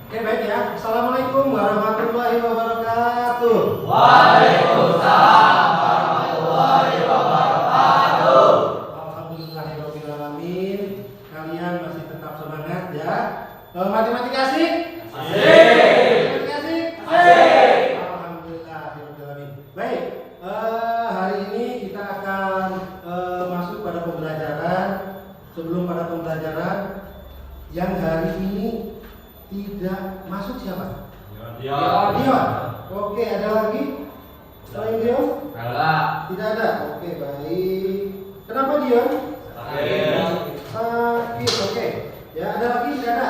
Oke, baik ya. Assalamualaikum warahmatullahi wabarakatuh. Waalaikumsalam warahmatullahi wabarakatuh. Alhamdulillahirabbil alamin. Kalian masih tetap semangat ya. Matematika asik? Asik. Matematika asik? Asik. Alhamdulillahirabbil alamin. Baik. Hari ini kita akan masuk pada pembelajaran. Sebelum pada pembelajaran yang hari ini tidak masuk siapa? Dion. Oke, ada lagi? Selain Dion? Tidak ada. Oke, baik. Kenapa Dion? Sakit. Oke. Ya, ada lagi? Tidak ada.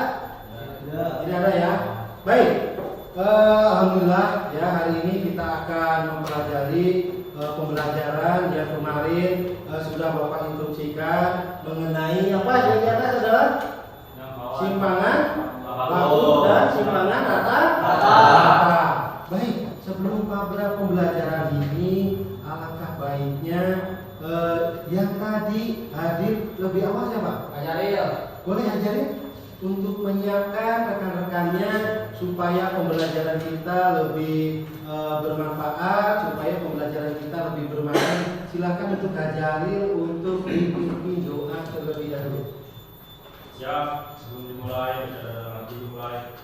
Tidak ada ya. Baik. Alhamdulillah ya, hari ini kita akan mempelajari pembelajaran yang kemarin sudah Bapak instruksikan mengenai apa yang di atas adalah simpangan waktu dan simpangan rata. Baik, sebelum pada pembelajaran ini alangkah baiknya yang tadi hadir lebih awal ya Pak? Boleh ajarin untuk menyiapkan rekan-rekannya supaya pembelajaran kita lebih bermanfaat, supaya pembelajaran kita lebih bermakna. Silakan untuk ajarin untuk dipimpin doa terlebih dahulu. Siap, sebelum dimulai, nanti dimulai.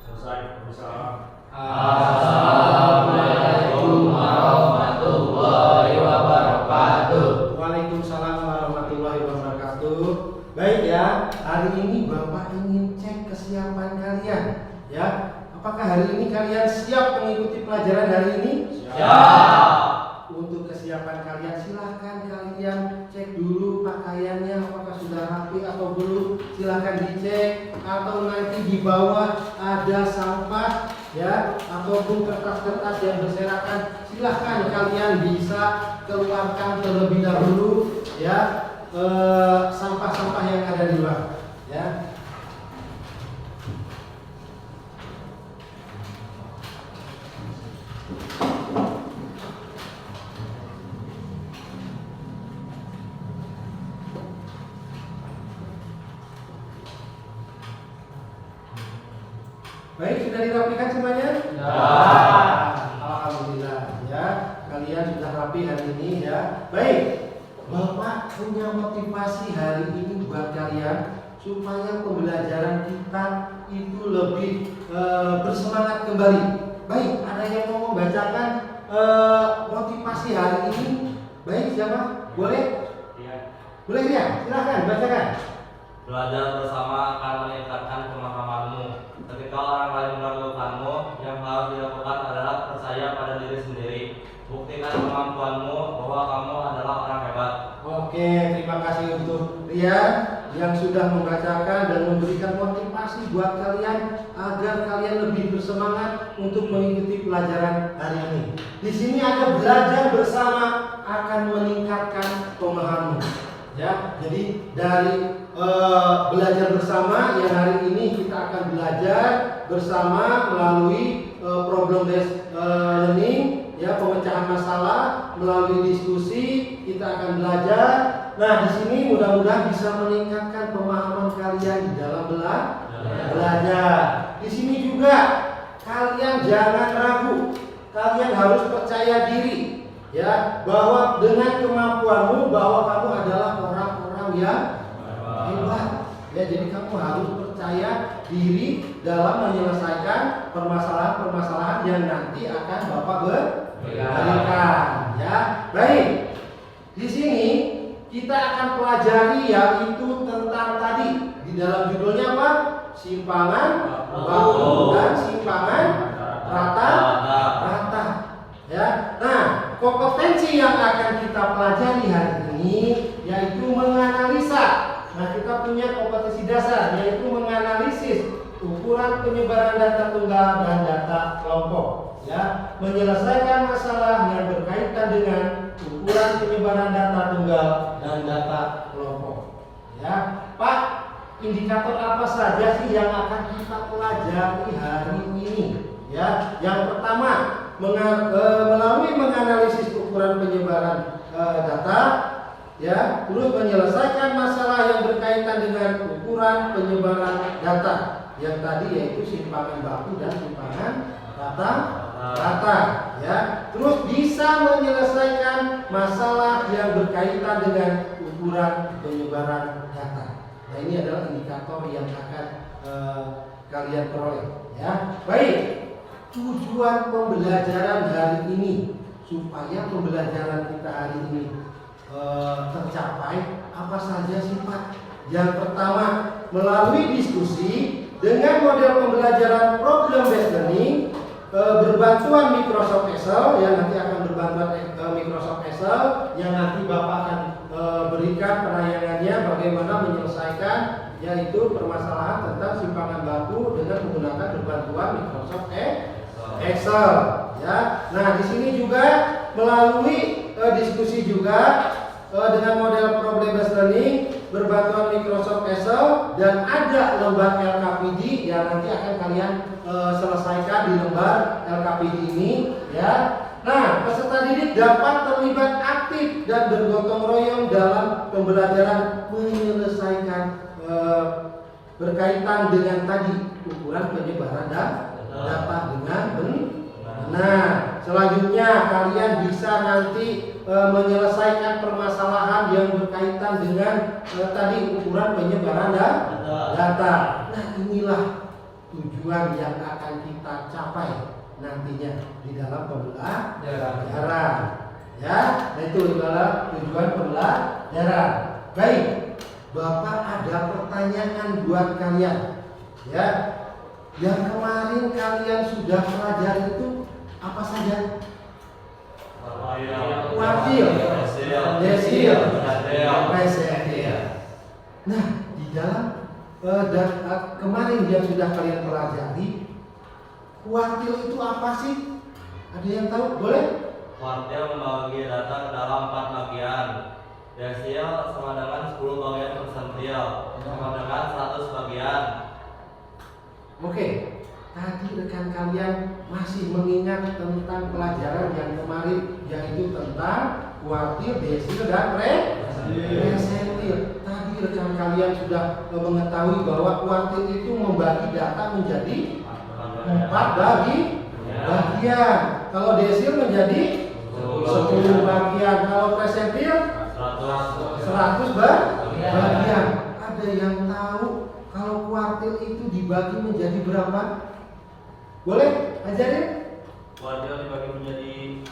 Selesai, Waalaikumsalam. Assalamualaikum warahmatullahi wabarakatuh. Waalaikumsalam warahmatullahi wabarakatuh. Baik ya, hari ini Bapak ingin cek kesiapan kalian ya. Apakah hari ini kalian siap mengikuti pelajaran hari ini? Siap. Untuk kesiapan kalian silahkan kalian cek dulu pakaiannya apakah sudah rapi atau belum. Silahkan dicek, atau nanti di bawah ada sampah ya, ataupun kertas-kertas yang berserakan, silahkan kalian bisa keluarkan terlebih dahulu ya, sampah-sampah yang ada di luar ya. Baik, sudah dirapikan semuanya? Alhamdulillah ya, kalian sudah rapi hari ini ya. Baik, Bapak punya motivasi hari ini buat kalian supaya pembelajaran kita itu lebih bersemangat kembali. Baik, ada yang mau membacakan motivasi hari ini? Baik, siapa? Boleh? Boleh ya? Silahkan bacakan. Belajar bersama akan meningkatkan pemahamanmu. Ketika orang lain meragukanmu, yang harus dilakukan adalah percaya pada diri sendiri. Buktikan kemampuanmu bahwa kamu adalah orang hebat. Oke, terima kasih untuk Rian yang sudah membacakan dan memberikan motivasi buat kalian agar kalian lebih bersemangat untuk mengikuti pelajaran hari ini. Di sini ada belajar bersama akan meningkatkan pemahamanmu. Ya, jadi dari belajar bersama yang hari ini kita akan belajar bersama melalui problem based learning ya, pemecahan masalah melalui diskusi kita akan belajar. Nah, di sini mudah-mudahan bisa meningkatkan pemahaman kalian di dalam belajar. Di sini juga kalian jangan ragu, kalian harus percaya diri ya, bahwa dengan kemampuanmu bahwa kamu adalah orang-orang yang hebat ya. Jadi kamu harus percaya diri dalam menyelesaikan permasalahan-permasalahan yang nanti akan Bapak berikan ya. Baik, di sini kita akan pelajari yaitu tentang tadi di dalam judulnya apa? Simpangan waktu dan simpangan rata ya. Nah, kompetensi yang akan kita pelajari hari ini yaitu menganalisa. Nah, kita punya kompetensi dasar yaitu menganalisis ukuran penyebaran data tunggal dan data kelompok ya, menyelesaikan masalah yang berkaitan dengan ukuran penyebaran data tunggal dan data kelompok ya. Pak, indikator apa saja sih yang akan kita pelajari hari ini ya? Yang pertama, melalui menganalisis ukuran ukuran penyebaran data, ya, terus menyelesaikan masalah yang berkaitan dengan ukuran penyebaran data yang tadi yaitu simpangan baku dan simpangan data, ya, terus bisa menyelesaikan masalah yang berkaitan dengan ukuran penyebaran data. Nah, ini adalah indikator yang akan kalian peroleh, ya. Baik, tujuan pembelajaran hari ini supaya pembelajaran kita hari ini tercapai apa saja sih Pak? Yang pertama, melalui diskusi dengan model pembelajaran problem based learning berbantuan Microsoft Excel, yang nanti akan berbantuan Microsoft Excel yang nanti Bapak akan berikan penayangannya bagaimana menyelesaikan yaitu permasalahan tentang simpangan baku dengan menggunakan berbantuan Microsoft Excel, ya. Nah, di sini juga melalui diskusi juga dengan model problem based learning berbantuan Microsoft Excel, dan ada lembar LKPD yang nanti akan kalian selesaikan di lembar LKPD ini, ya. Nah, peserta didik dapat terlibat aktif dan bergotong royong dalam pembelajaran menyelesaikan berkaitan dengan tadi ukuran penyebaran data dengan benar. Selanjutnya kalian bisa nanti menyelesaikan permasalahan yang berkaitan dengan tadi ukuran penyebaran data. Nah, inilah tujuan yang akan kita capai nantinya di dalam pembelajaran, ya. Nah, itu adalah tujuan pembelajaran. Baik, Bapak ada pertanyaan buat kalian, ya. Yang kemarin kalian sudah pelajari itu apa saja? Kuartil, desil, presentil. Nah, di dalam kemarin yang sudah kalian pelajari, kuartil itu apa sih? Ada yang tahu? Boleh? Kuartil membagi data ke dalam 4 bagian. Desil sama dengan 10 bagian persentil, sama dengan 100 bagian. Oke, tadi rekan kalian masih mengingat tentang pelajaran yang kemarin, yaitu tentang kuartil, desil, dan presentil. Tadi rekan kalian sudah mengetahui bahwa kuartil itu membagi data menjadi 4 bagian. Kalau desil menjadi 10 bagian. Kalau presentil 100 bagian. Ada yang tahu kalau kuartil itu dibagi menjadi berapa? Boleh ajarin? Kuartil dibagi menjadi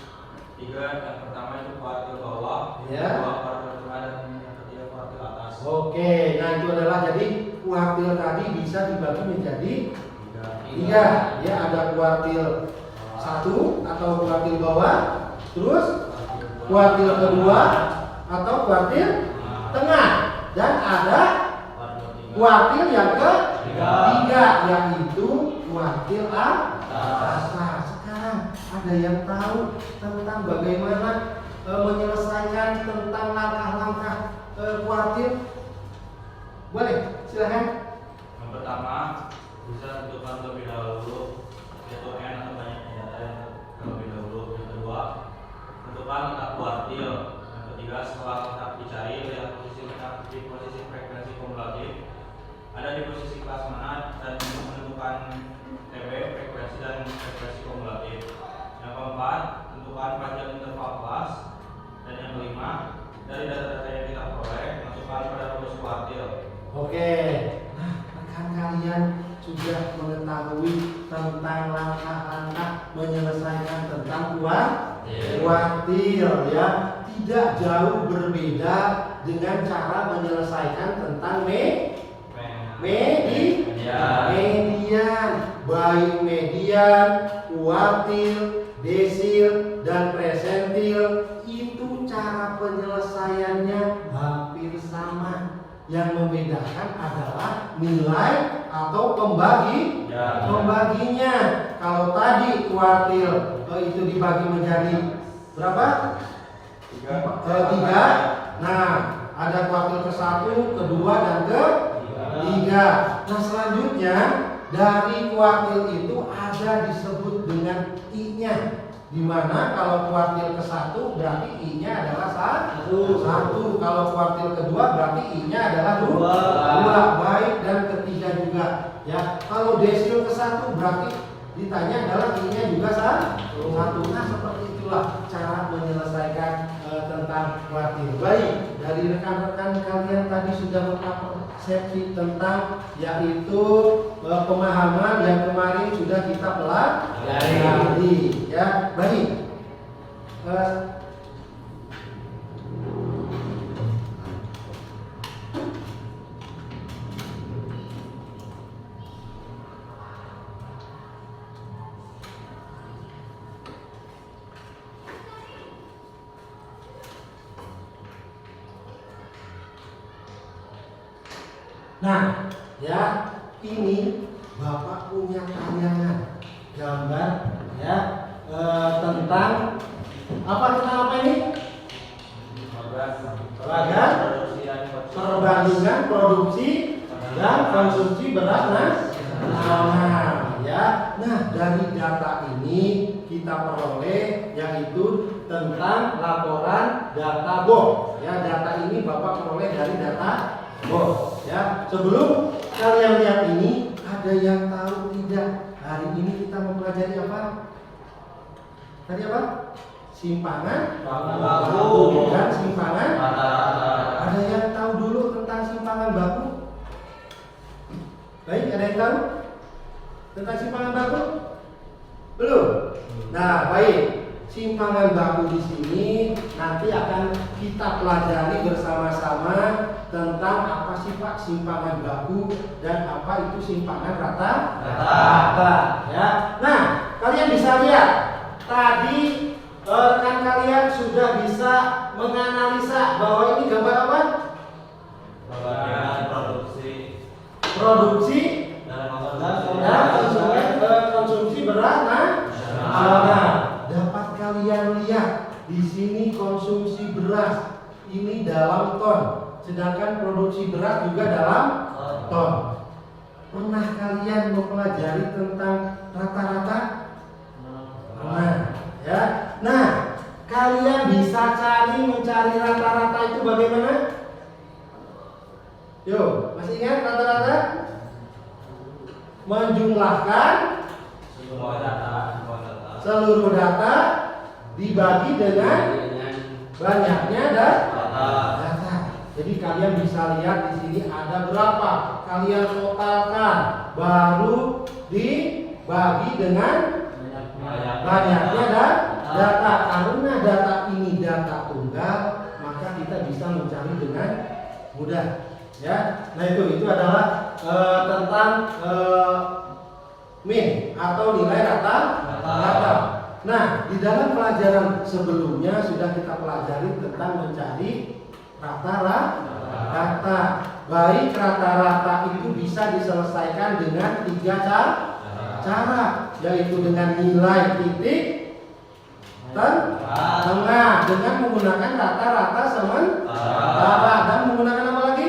3. Yang pertama itu kuartil bawah, Ya. kedua kuartil tengah, dan yang ketiga kuartil atas. Oke, nah itu adalah jadi kuartil tadi bisa dibagi menjadi 3. Ya, ada kuartil 1 atau kuartil bawah, terus kuartil kedua atau kuartil tengah, dan ada kuartil yang ketiga yaitu kuartil atas. Nah, sekarang ada yang tahu tentang bagaimana menyelesaikan tentang langkah-langkah kuartil? Boleh, silahkan. Yang pertama bisa tentukan terlebih dahulu yaitu n atau banyaknya data yang terlebih dahulu. Yang kedua, tentukan letak kuartil. Yang ketiga, setelah letak dicari, lihat posisi letak di posisi frekuensi kumulatif ada di posisi kelas mana, dan menentukan TB, frekuensi, dan frekuensi kumulatif. Yang keempat, tentukan panjang interval kelas. Dan yang kelima, dari data-data yang kita peroleh, masukkan pada rumus kuartil. Oke, nah rekan kalian sudah mengetahui tentang langkah-langkah menyelesaikan tentang kuartil, ya. Tidak jauh berbeda dengan cara menyelesaikan tentang median, baik median, kuartil, desil, dan presentil. Itu cara penyelesaiannya hampir sama. Yang membedakan adalah nilai atau pembaginya. Kalau tadi kuartil itu dibagi menjadi berapa? 3. Nah, ada kuartil ke-1, kedua, dan ke-3. Nah, selanjutnya dari kuartil itu ada disebut dengan I-nya. Di mana kalau kuartil ke-1 berarti I-nya adalah 1. Kalau kuartil kedua berarti I-nya adalah 2. Baik, dan ketiga juga. Ya, kalau desil ke-1 berarti ditanya adalah I-nya juga 1. Nah, seperti itulah cara menyelesaikan tentang kuartil. Baik, dari rekan-rekan kalian tadi sudah mempersepsi tentang yaitu pemahaman yang kemarin sudah kita pelajari. Ya, baik. Nah, ya, ini Bapak punya tayangan gambar ya tentang apa kita apa ini? Perbandingan produksi dan konsumsi beras nasional ya. Nah, dari data ini kita peroleh yaitu tentang laporan data BOK. Ya, data ini Bapak peroleh dari data BOK. Ya, sebelum kalian lihat ini, ada yang tahu tidak hari ini kita mempelajari apa? Tadi apa? Simpangan baku dan simpangan rata. Ada yang tahu dulu tentang simpangan baku? Baik, ada yang tahu tentang simpangan baku? Belum. Nah, baik. Simpangan baku di sini nanti akan kita pelajari bersama-sama tentang apa sih Pak simpangan baku dan apa itu simpangan rata. Ya. Nah, kalian bisa lihat tadi rekan kalian sudah bisa menganalisa bahwa ini gambar apa? Produksi dan konsumsi beras nasional. Dapat kalian lihat di sini konsumsi beras ini dalam ton, sedangkan produksi beras juga dalam ton. Pernah kalian mempelajari tentang rata-rata? Pernah, ya. Nah, kalian bisa mencari rata-rata itu bagaimana? Yo, masih ingat rata-rata? Menjumlahkan seluruh data dibagi dengan banyaknya data. Jadi kalian bisa lihat di sini ada berapa. Kalian totalkan, baru dibagi dengan banyaknya data. Karena data ini data tunggal, maka kita bisa mencari dengan mudah. Ya, nah itu adalah tentang min atau nilai rata. Nah, di dalam pelajaran sebelumnya sudah kita pelajari tentang mencari rata-rata. Baik, rata-rata itu bisa diselesaikan dengan 3 cara, yaitu dengan nilai titik tengah dengan menggunakan rata-rata sementara dan menggunakan apa lagi?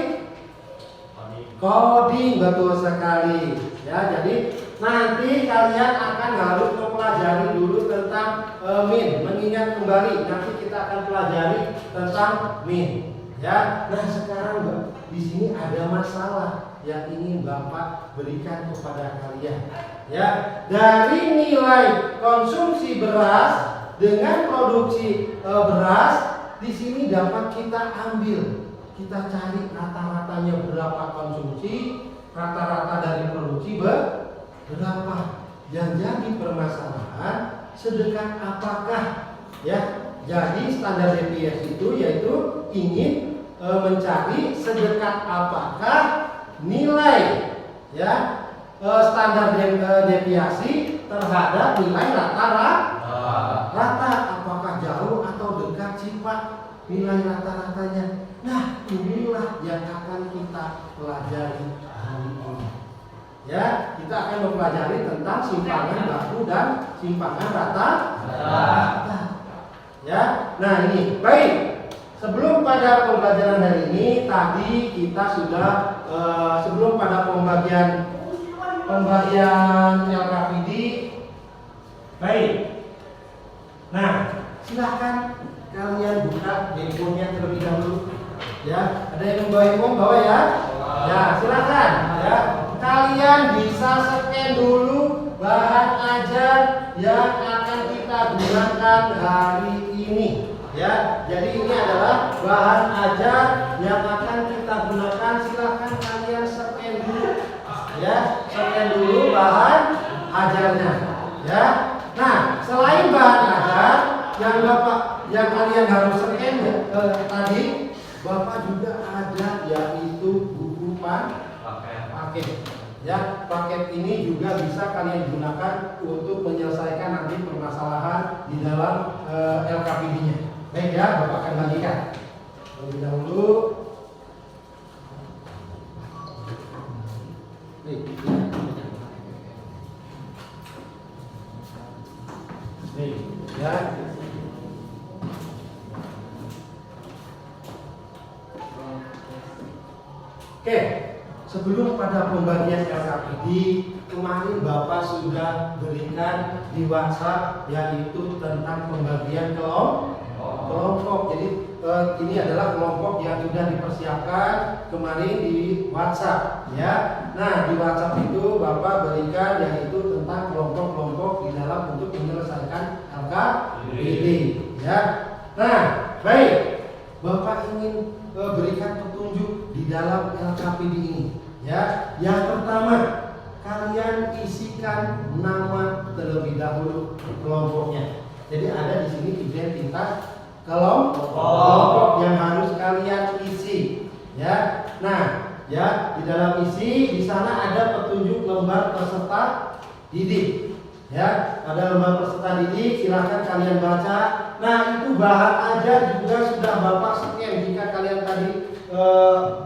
Coding, betul sekali. Ya, jadi nanti kalian akan harus mempelajari dulu tentang min, mengingat kembali. Nanti kita akan pelajari tentang min. Ya, nah sekarang di sini ada masalah yang ingin Bapak berikan kepada kalian. Ya, dari nilai konsumsi beras dengan produksi beras di sini dapat kita ambil. Kita cari rata-ratanya berapa konsumsi, rata-rata dari produksi berapa. Yang jadi permasalahan sedekat apakah ya. Jadi standar deviasi itu yaitu ingin mencari sedekat apakah nilai ya standar deviasi terhadap nilai rata, apakah jauh atau dekat sih Pak nilai rata-ratanya. Nah, inilah yang akan kita pelajari hari ini. Ya, kita akan mempelajari tentang simpangan baku dan simpangan rata. Ya, nah ini baik. Sebelum pada pembelajaran hari ini, tadi kita sudah sebelum pada pembagian LKPD, baik. Nah, silahkan kalian buka handphonenya terlebih dahulu. Ya, ada yang membawa handphone bawa ya? Ya, silakan. Ya, kalian bisa scan dulu bahan ajar yang akan kita gunakan hari ini. Ya, jadi ini adalah bahan ajar yang akan kita gunakan. Silahkan kalian scan dulu. Ya, scan dulu bahan ajarnya. Ya. Nah, selain bahan ajar yang kalian harus scan tadi, Bapak juga ada yaitu buku paket. Ya, paket ini juga bisa kalian gunakan untuk menyelesaikan nanti permasalahan di dalam LKPD-nya. Baik ya, Bapak akan bagikan. Terlebih dahulu. Nih, ya. Oke, sebelum pada pembagian LKPD, kemarin Bapak sudah berikan di WhatsApp yaitu tentang pembagian kelompok. Jadi ini adalah kelompok yang sudah dipersiapkan kemarin di WhatsApp, ya. Nah, di WhatsApp itu Bapak berikan yaitu tentang kelompok-kelompok di dalam untuk menyelesaikan LKPD, ya. Nah, baik. Bapak ingin berikan petunjuk di dalam LKPD ini, ya. Yang pertama, kalian isikan nama terlebih dahulu kelompoknya. Jadi ada di sini identitas kelompok yang harus kalian isi, ya. Nah, ya, di dalam isi di sana ada petunjuk lembar peserta didik. Ya, ada lembar peserta didik, silahkan kalian baca. Nah, itu bahan ajar juga sudah Bapak scan. Jika kalian tadi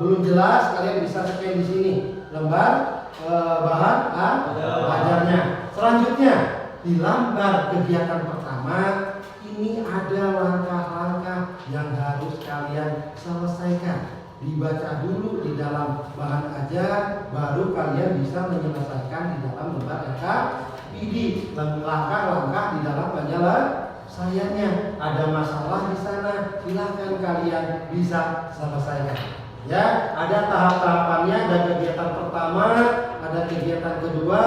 belum jelas, kalian bisa scan di sini lembar bahan ajarnya. Selanjutnya, di lembar kegiatan pertama ini ada langkah-langkah yang harus kalian selesaikan. Dibaca dulu di dalam bahan ajar, baru kalian bisa menyelesaikan di dalam lembar LKPD. Langkah-langkah di dalam penyelesaiannya. Ada masalah di sana, silahkan kalian bisa selesaikan. Ya, ada tahap-tahapannya. Ada kegiatan pertama, ada kegiatan kedua.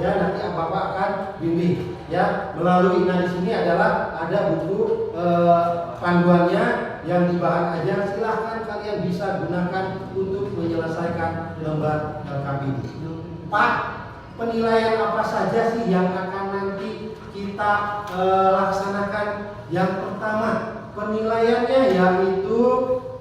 Ya, nanti Bapak akan bimbing. Ya, melalui. Nah, di sini adalah ada buku panduannya yang di bahan ajar. Silahkan kalian bisa gunakan untuk menyelesaikan lembar LKPD. Pak, penilaian apa saja sih yang akan nanti kita laksanakan? Yang pertama, penilaiannya yaitu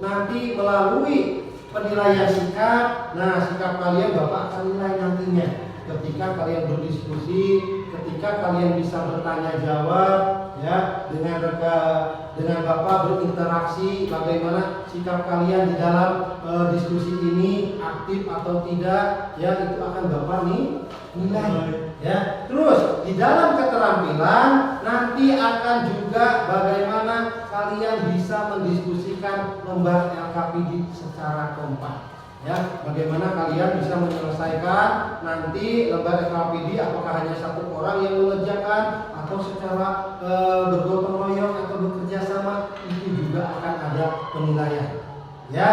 nanti melalui penilaian sikap. Nah, sikap kalian Bapak akan nilai nantinya ketika kalian berdiskusi, ketika kalian bisa bertanya jawab, ya, dengan Bapak berinteraksi, bagaimana sikap kalian di dalam diskusi ini, aktif atau tidak, ya, itu akan Bapak nilai, ya. Terus di dalam keterampilan nanti akan juga bagaimana kalian bisa mendiskusikan lembar LKPD secara kompak. Ya, bagaimana kalian bisa menyelesaikan nanti lembar LKPD, apakah hanya satu orang yang mengerjakan atau secara bergotong royong atau bekerja sama, itu juga akan ada penilaian. Ya,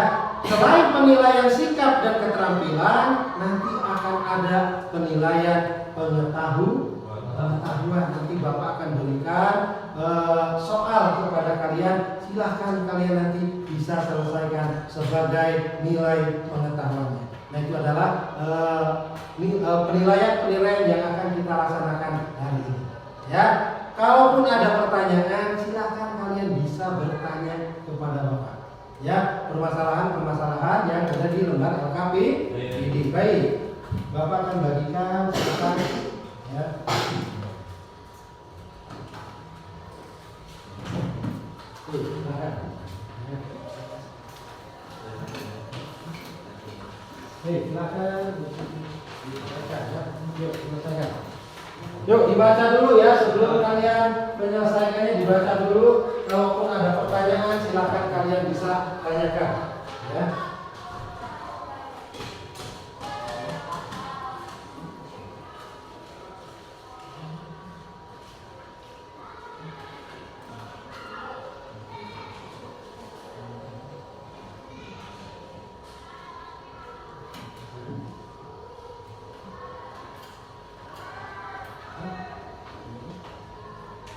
selain penilaian sikap dan keterampilan, nanti akan ada penilaian pengetahuan. Nanti Bapak akan berikan soal kepada kalian, silahkan kalian nanti bisa selesaikan sebagai nilai pengetahuannya. Nah, itu adalah penilaian yang akan kita laksanakan hari ini. Ya, kalaupun ada pertanyaan, silahkan kalian bisa bertanya kepada Bapak. Ya, permasalahan yang ada di lembar LKPD. Baik, Bapak akan bagikan, silakan. Ya. Yuk dibaca dulu ya, sebelum kalian menyelesaikannya dibaca dulu. Kalaupun ada pertanyaan silakan kalian bisa tanyakan, ya.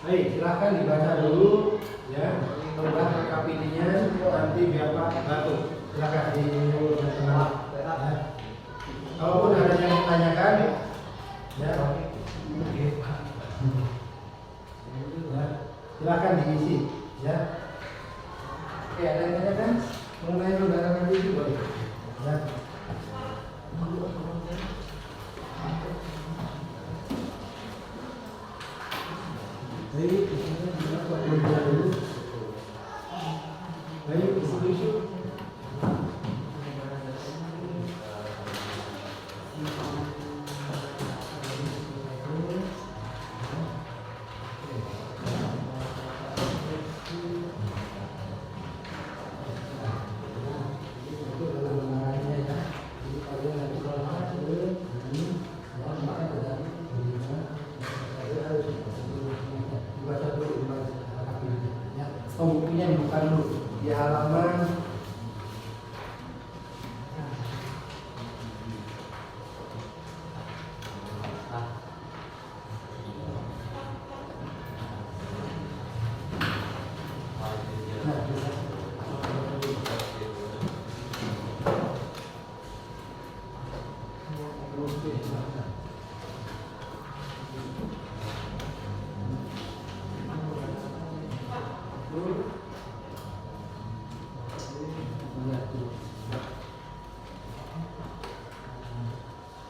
Baik, silahkan dibaca dulu ya. Tentang KPD-nya nanti biar Pak bantu. Silahkan diurus dengan tenang. Ya. Kalaupun ada yang ditanyakan, ya, silahkan diisi. Ya. Oke, ada yang tanyakan mengenai undangan itu boleh. Ya. Baik, baik, isu-isu. Bukunya dibuka dulu di halaman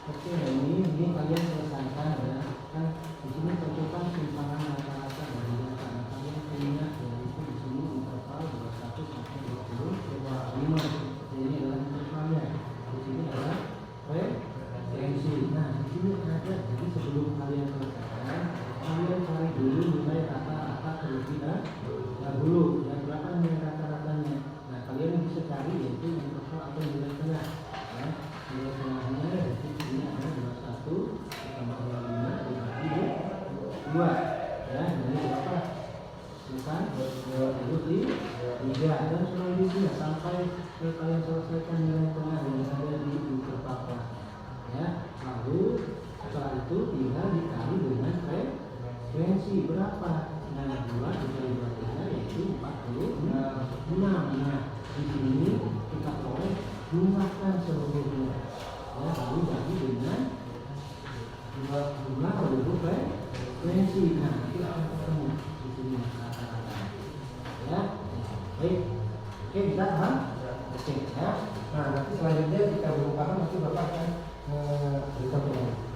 Oke, ini kalian selesaikan ya. Kan di sini tentukan simpangan rata-rata dari data. Kalian punya yaitu di sini interval 21 sampai 25. Ini adalah intervalnya. Di sini adalah frekuensi. Nah, di sini ada. Jadi sebelum kalian selesaikan, kalian cari dulu nilai rata-rata terlebih dahulu. Ya, berapa nilai rata-ratanya? Nah, kalian bisa cari yaitu interval atau nilai tengah. Ya, nilai tengahnya yaitu ini ada 21 ditambah 25 dibagi 2. Ya, jadi berapa? Bukan 23 dan selanjutnya sampai kalian selesaikan nilai tengah yang ada di interval. Ya, lalu setelah itu tinggal dikali dengan frekuensi berapa? Nah, 2 dikali 23 yaitu 46. Nah, di sini kita boleh jumlahkan seluruhnya. Ya, lalu bagi dengan jumlah penduduk frekuensi. Nah, nanti akan ketemu di sini rata-rata. Ya, baik. Oke, bisa paham? Oke, ya. Nah, nanti selanjutnya jika belum paham nanti bapak akan beritahu.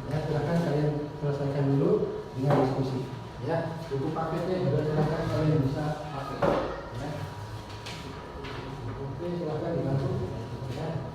Ya, silakan kalian selesaikan dulu dengan diskusi. Ya, buku paketnya juga silakan kalian bisa pakai. Ya. Oke, silakan dibantu. Ya.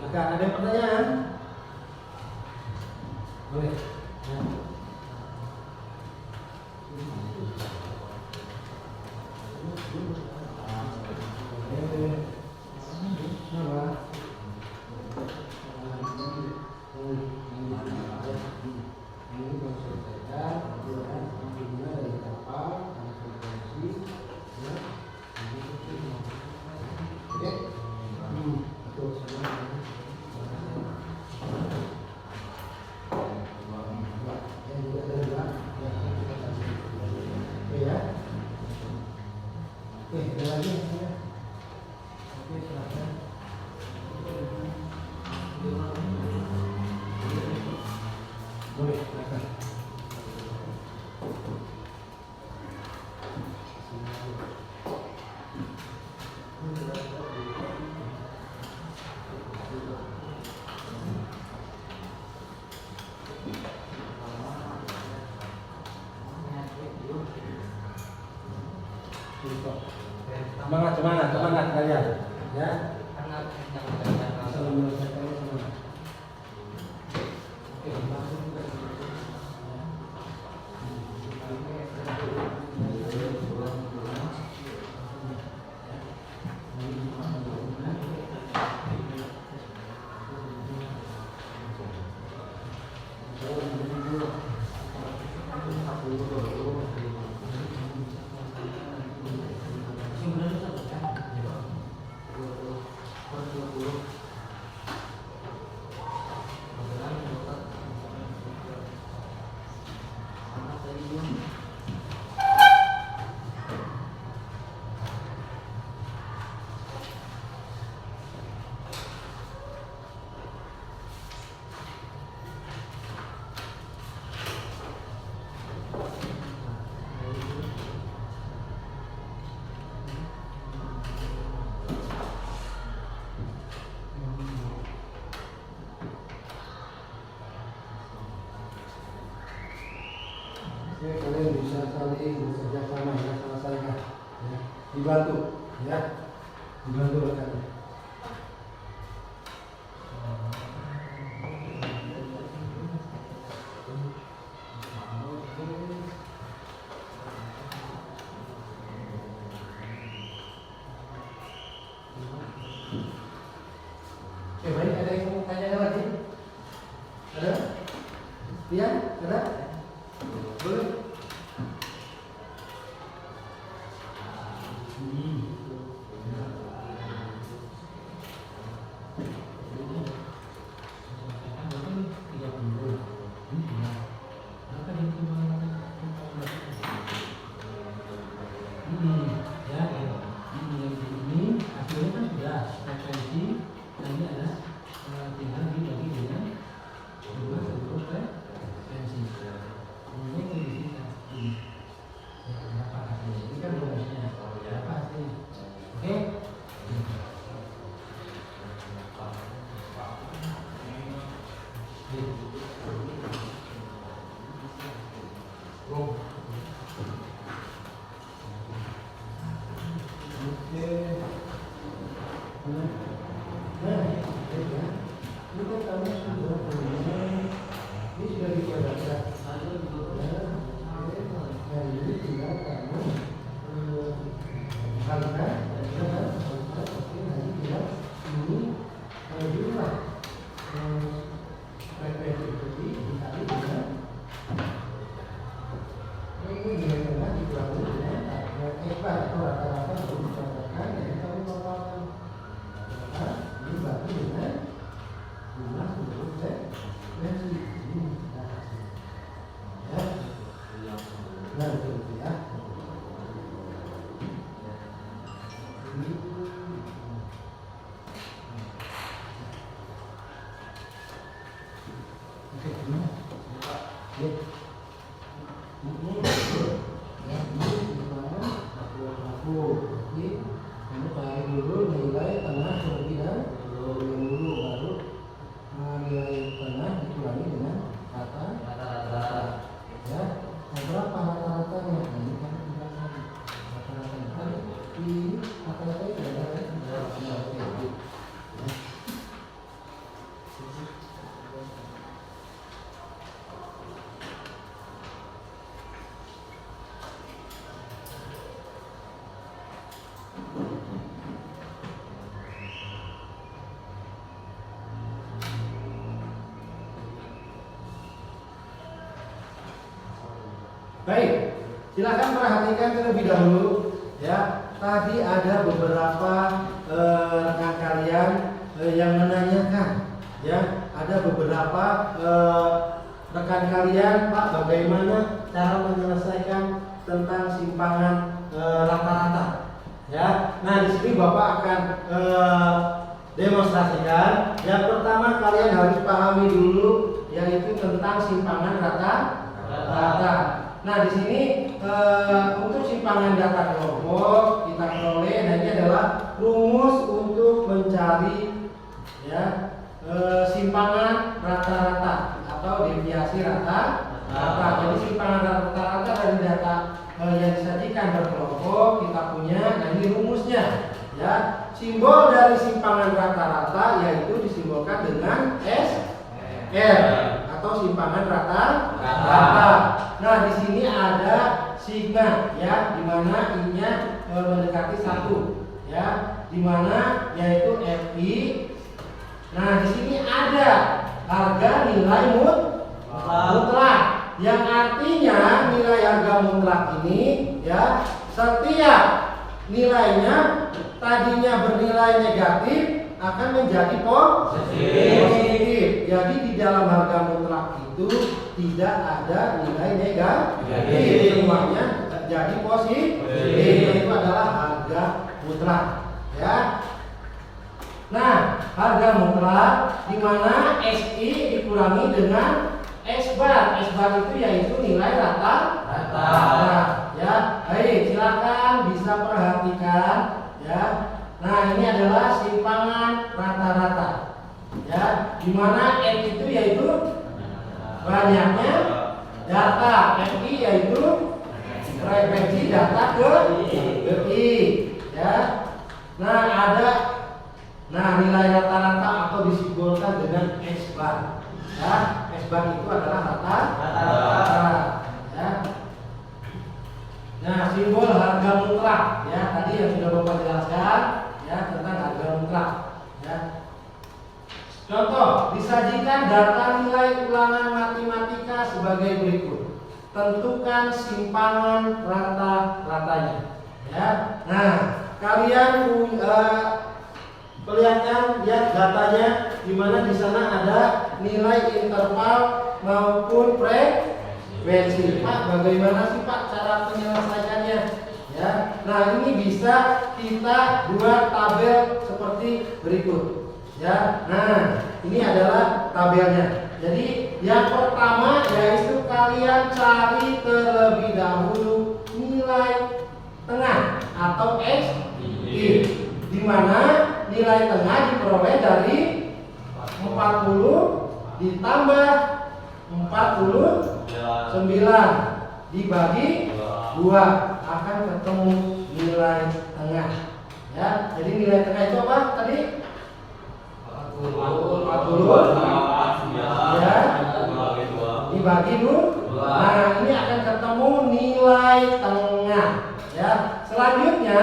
Maka ada pertanyaan? Boleh. Ya. Nama. lagi ya. Oke, silakan. Boleh, silakan. Semangat kalian, ya. Bisa menyelesaikannya semangat. Oke, langsung kita ya, kalian bisa saling bekerja sama ya, selesaikan ya, dibantu ya, dibantu rekannya. Oke, baik, ada yang mau tanya lagi? Ada? Iya, ada? Boleh? Ini hasilnya kan sudah frekuensi, dan ini ada tinggal dibagi dengan dua seluruh frekuensi. Ini kondisinya ini berapa hasilnya? Ini kan rumusnya berapa hasilnya? Oke? Baik, silakan perhatikan terlebih dahulu ya. Tadi ada beberapa rekan kalian yang menanyakan ya. Ada beberapa rekan kalian, Pak, bagaimana cara menyelesaikan tentang simpangan rata-rata ya. Nah, di sini Bapak akan demonstrasikan. Yang pertama kalian harus pahami dulu yaitu tentang simpangan rata-rata. Nah, di sini untuk simpangan data kelompok kita peroleh. Nah, ini adalah rumus untuk mencari ya simpangan rata-rata atau deviasi rata-rata. Jadi simpangan rata-rata dari data yang disajikan berkelompok kita punya. Nah, ini rumusnya ya. Simbol dari simpangan rata-rata yaitu disimbolkan dengan SR atau simpangan rata-rata. Nah, di sini ada sigma ya, di mana I-nya mendekati 1 ya, di mana yaitu FI. Nah, di sini ada harga nilai mutlak yang artinya nilai harga mutlak ini ya, setiap nilainya tadinya bernilai negatif akan menjadi positif. Jadi di dalam harga mutlak itu tidak ada nilai negatif, semuanya jadi positif. Itu adalah harga mutlak ya. Nah, harga mutlak di mana SI dikurangi dengan S bar. S bar itu yaitu nilai rata-rata. Ya, baik, silakan bisa perhatikan ya. Nah, ini adalah simpangan rata-rata. Ya, di mana N itu yaitu banyaknya data, FI yaitu frekuensi data ke I ya. Nah, nilai rata-rata atau disimbolkan dengan S bar. Ya, S bar itu adalah rata-rata. Ya. Nah, simbol harga mutlak ya, tadi yang sudah Bapak jelaskan ya tentang harga mutlak ya. Contoh, disajikan data nilai ulangan matematika sebagai berikut. Tentukan simpangan rata-ratanya ya. Nah, kalian kelihatan lihat datanya di mana di sana ada nilai interval maupun frekuensi. Pak, bagaimana sih Pak cara penyelesaiannya? Ya. Nah, ini bisa kita buat tabel seperti berikut. Ya. Nah, ini adalah tabelnya. Jadi, yang pertama yaitu kalian cari terlebih dahulu nilai tengah atau XI. Di mana nilai tengah diperoleh dari 40 ditambah 49 dibagi 2 akan ketemu nilai tengah ya. Jadi nilai tengah itu apa tadi? 40 ya, dibagi 2. Nah, ini akan ketemu nilai tengah ya. Selanjutnya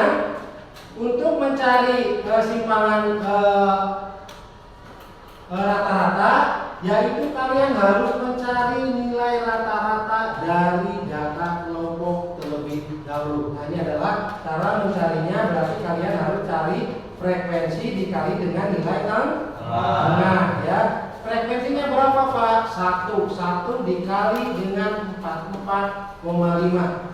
untuk mencari simpangan rata-rata, yaitu kalian harus mencari nilai rata-rata dari data kelompok terlebih dahulu. Nah, ini adalah cara mencarinya, berarti kalian harus cari frekuensi dikali dengan nilai tengah ya. Frekuensinya berapa Pak? 1 dikali dengan 44,5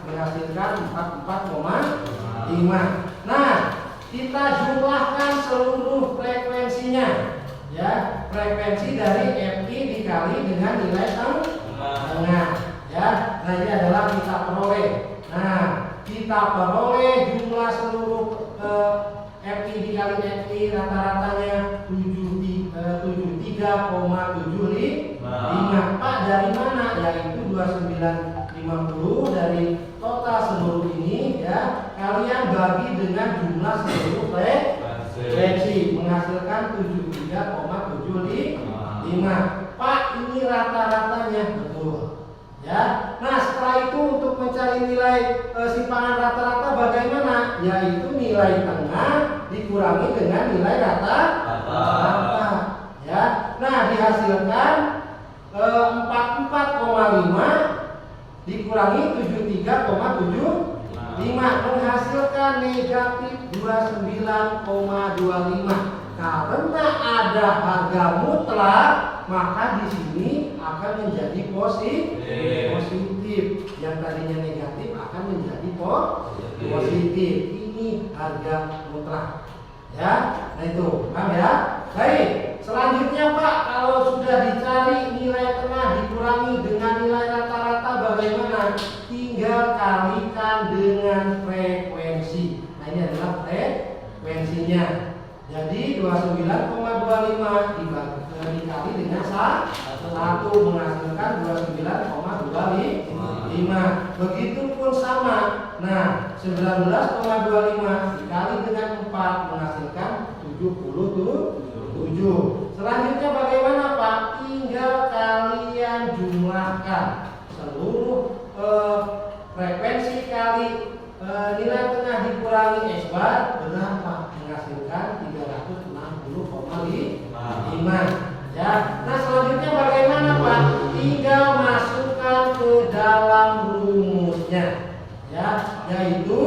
menghasilkan 44,5. Nah, kita jumlahkan seluruh frekuensinya ya. Frekuensi dari FI dikali dengan nilai tengah ya. Nah, ini adalah kita peroleh. Nah, kita peroleh jumlah seluruh FI dikali FI rata-ratanya 73,75. Pak, dari mana? Yaitu 2950 dari total seluruh ini ya. Kalian bagi dengan jumlah seluruh frekuensi menghasilkan 73,75. Pak, ini rata-ratanya betul ya. Nah, setelah itu untuk mencari nilai simpangan rata-rata bagaimana? Yaitu nilai tengah dikurangi dengan nilai rata-rata ya. Nah, dihasilkan 44,5 dikurangi 73,75 menghasilkan negatif 29,25. Karena ada harga mutlak, maka di sini akan menjadi positif. Yang tadinya negatif akan menjadi positif. Ini harga mutlak. Ya, nah itu, paham ya? Baik, selanjutnya Pak, kalau sudah dicari nilai tengah dikurangi dengan nilai rata-rata bagaimana? Tinggal kalikan dengan frekuensi. Nah ini adalah frekuensinya. Jadi 29,25 dikali dengan 1 menghasilkan 29,25. Begitupun sama. Nah 19,25 dikali dengan 4 menghasilkan 77. Selanjutnya bagaimana Pak? Tinggal kalian jumlahkan seluruh frekuensi kali nilai tengah dikurangi S bar berapa? Menghasilkan 360,5. Ya. Nah selanjutnya bagaimana Pak? Tinggal masukkan ke dalam rumusnya. Ya, yaitu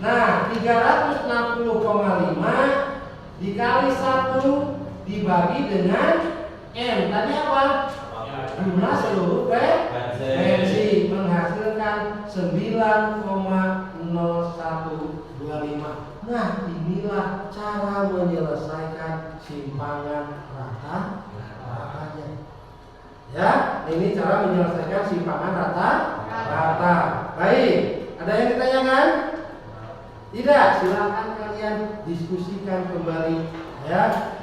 nah 360,5 dikali 1 dibagi dengan M. Tadi apa? Jumlah seluruh frekuensi menghasilkan 9,0125. Nah, inilah cara menyelesaikan simpangan rata-ratanya. Ya, ini cara menyelesaikan simpangan rata-rata. Baik, ada yang ditanyakan? Tidak, silakan kalian diskusikan kembali ya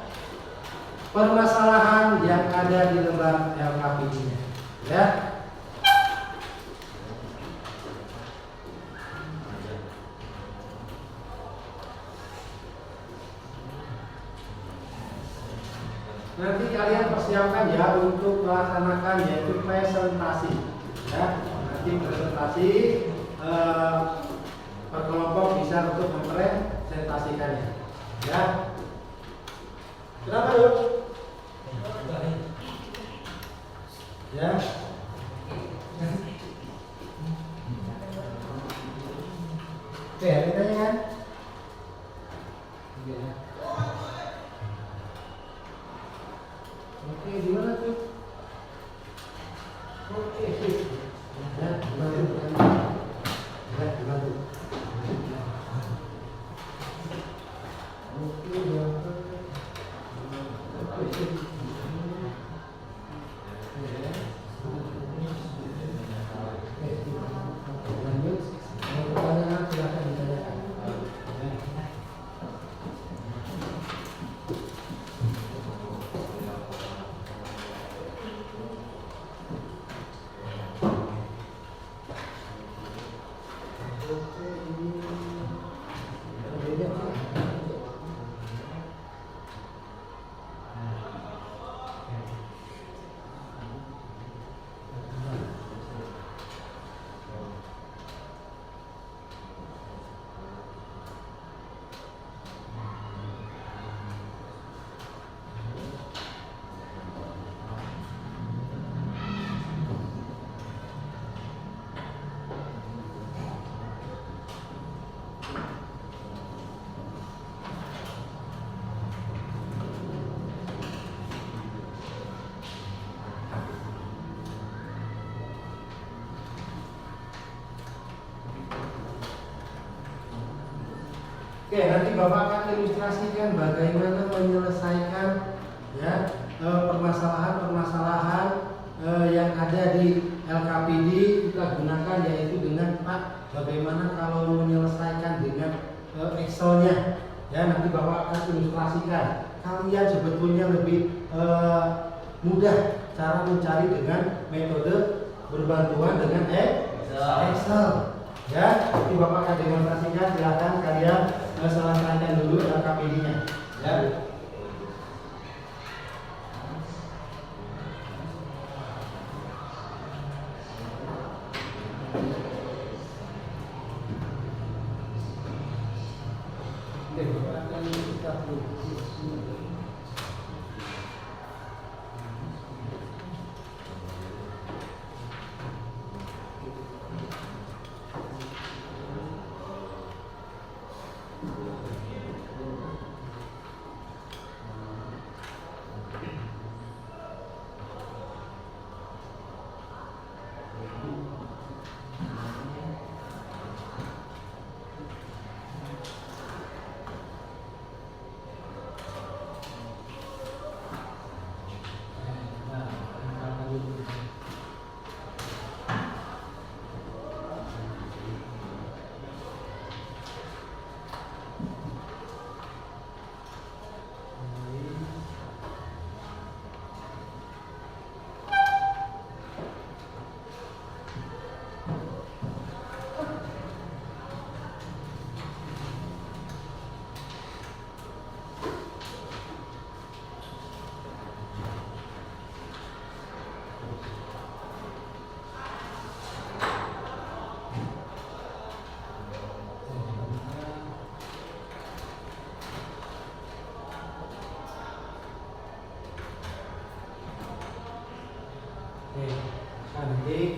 permasalahan yang ada di lembar LKPI-nya. Ya. Nanti kalian persiapkan ya untuk melaksanakan yaitu presentasi. Ya, nanti presentasi per kelompok bisa untuk mempresentasikannya. Ya. Kenapa Dok? Ya. Oke, ada yang tanya kan? Ya. Oke, gimana tuh? Oke, sip. Ya, gimana? Ya, gimana? Oke, ya. Oke, nanti Bapak akan ilustrasikan bagaimana menyelesaikan ya permasalahan-permasalahan yang ada di LKPD. Kita gunakan yaitu dengan Pak bagaimana kalau menyelesaikan dengan Excelnya. Ya, nanti Bapak akan ilustrasikan. Kalian sebetulnya lebih mudah cara mencari dengan metode berbantuan dengan Excel. Ya, nanti Bapak akan demonstrasikan. Silakan kalian selesaikan dulu LKPD-nya. Ya. Oke, Bapak akan kita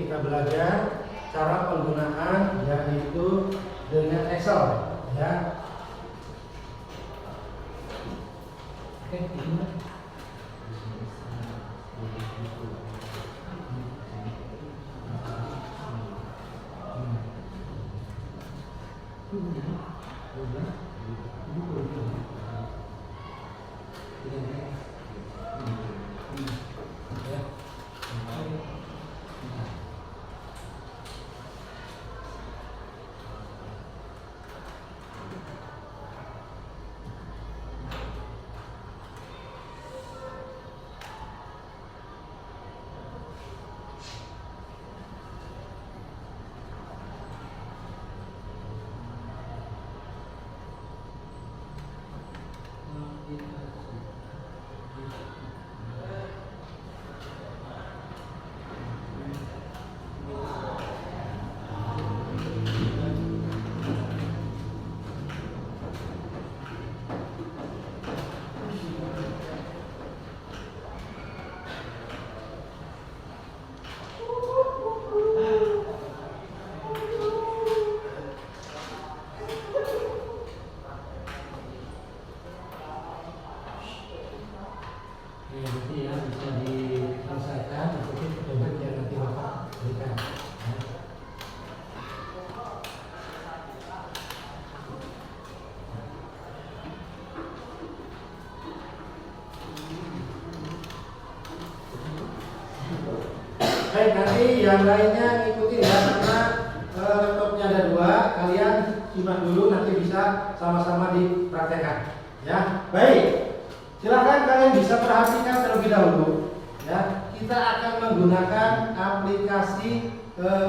kita belajar cara penggunaan yaitu dengan Excel ya. Oke, ini. Jadi ya bisa diselesaikan untuk petunjuk yang nanti Bapak berikan. Baik, nanti yang lainnya ngikutin ya karena laptopnya ada 2, kalian simak dulu nanti bisa sama-sama dipraktekkan. Ya, baik. Silakan kalian bisa perhatikan terlebih dahulu ya. Kita akan menggunakan aplikasi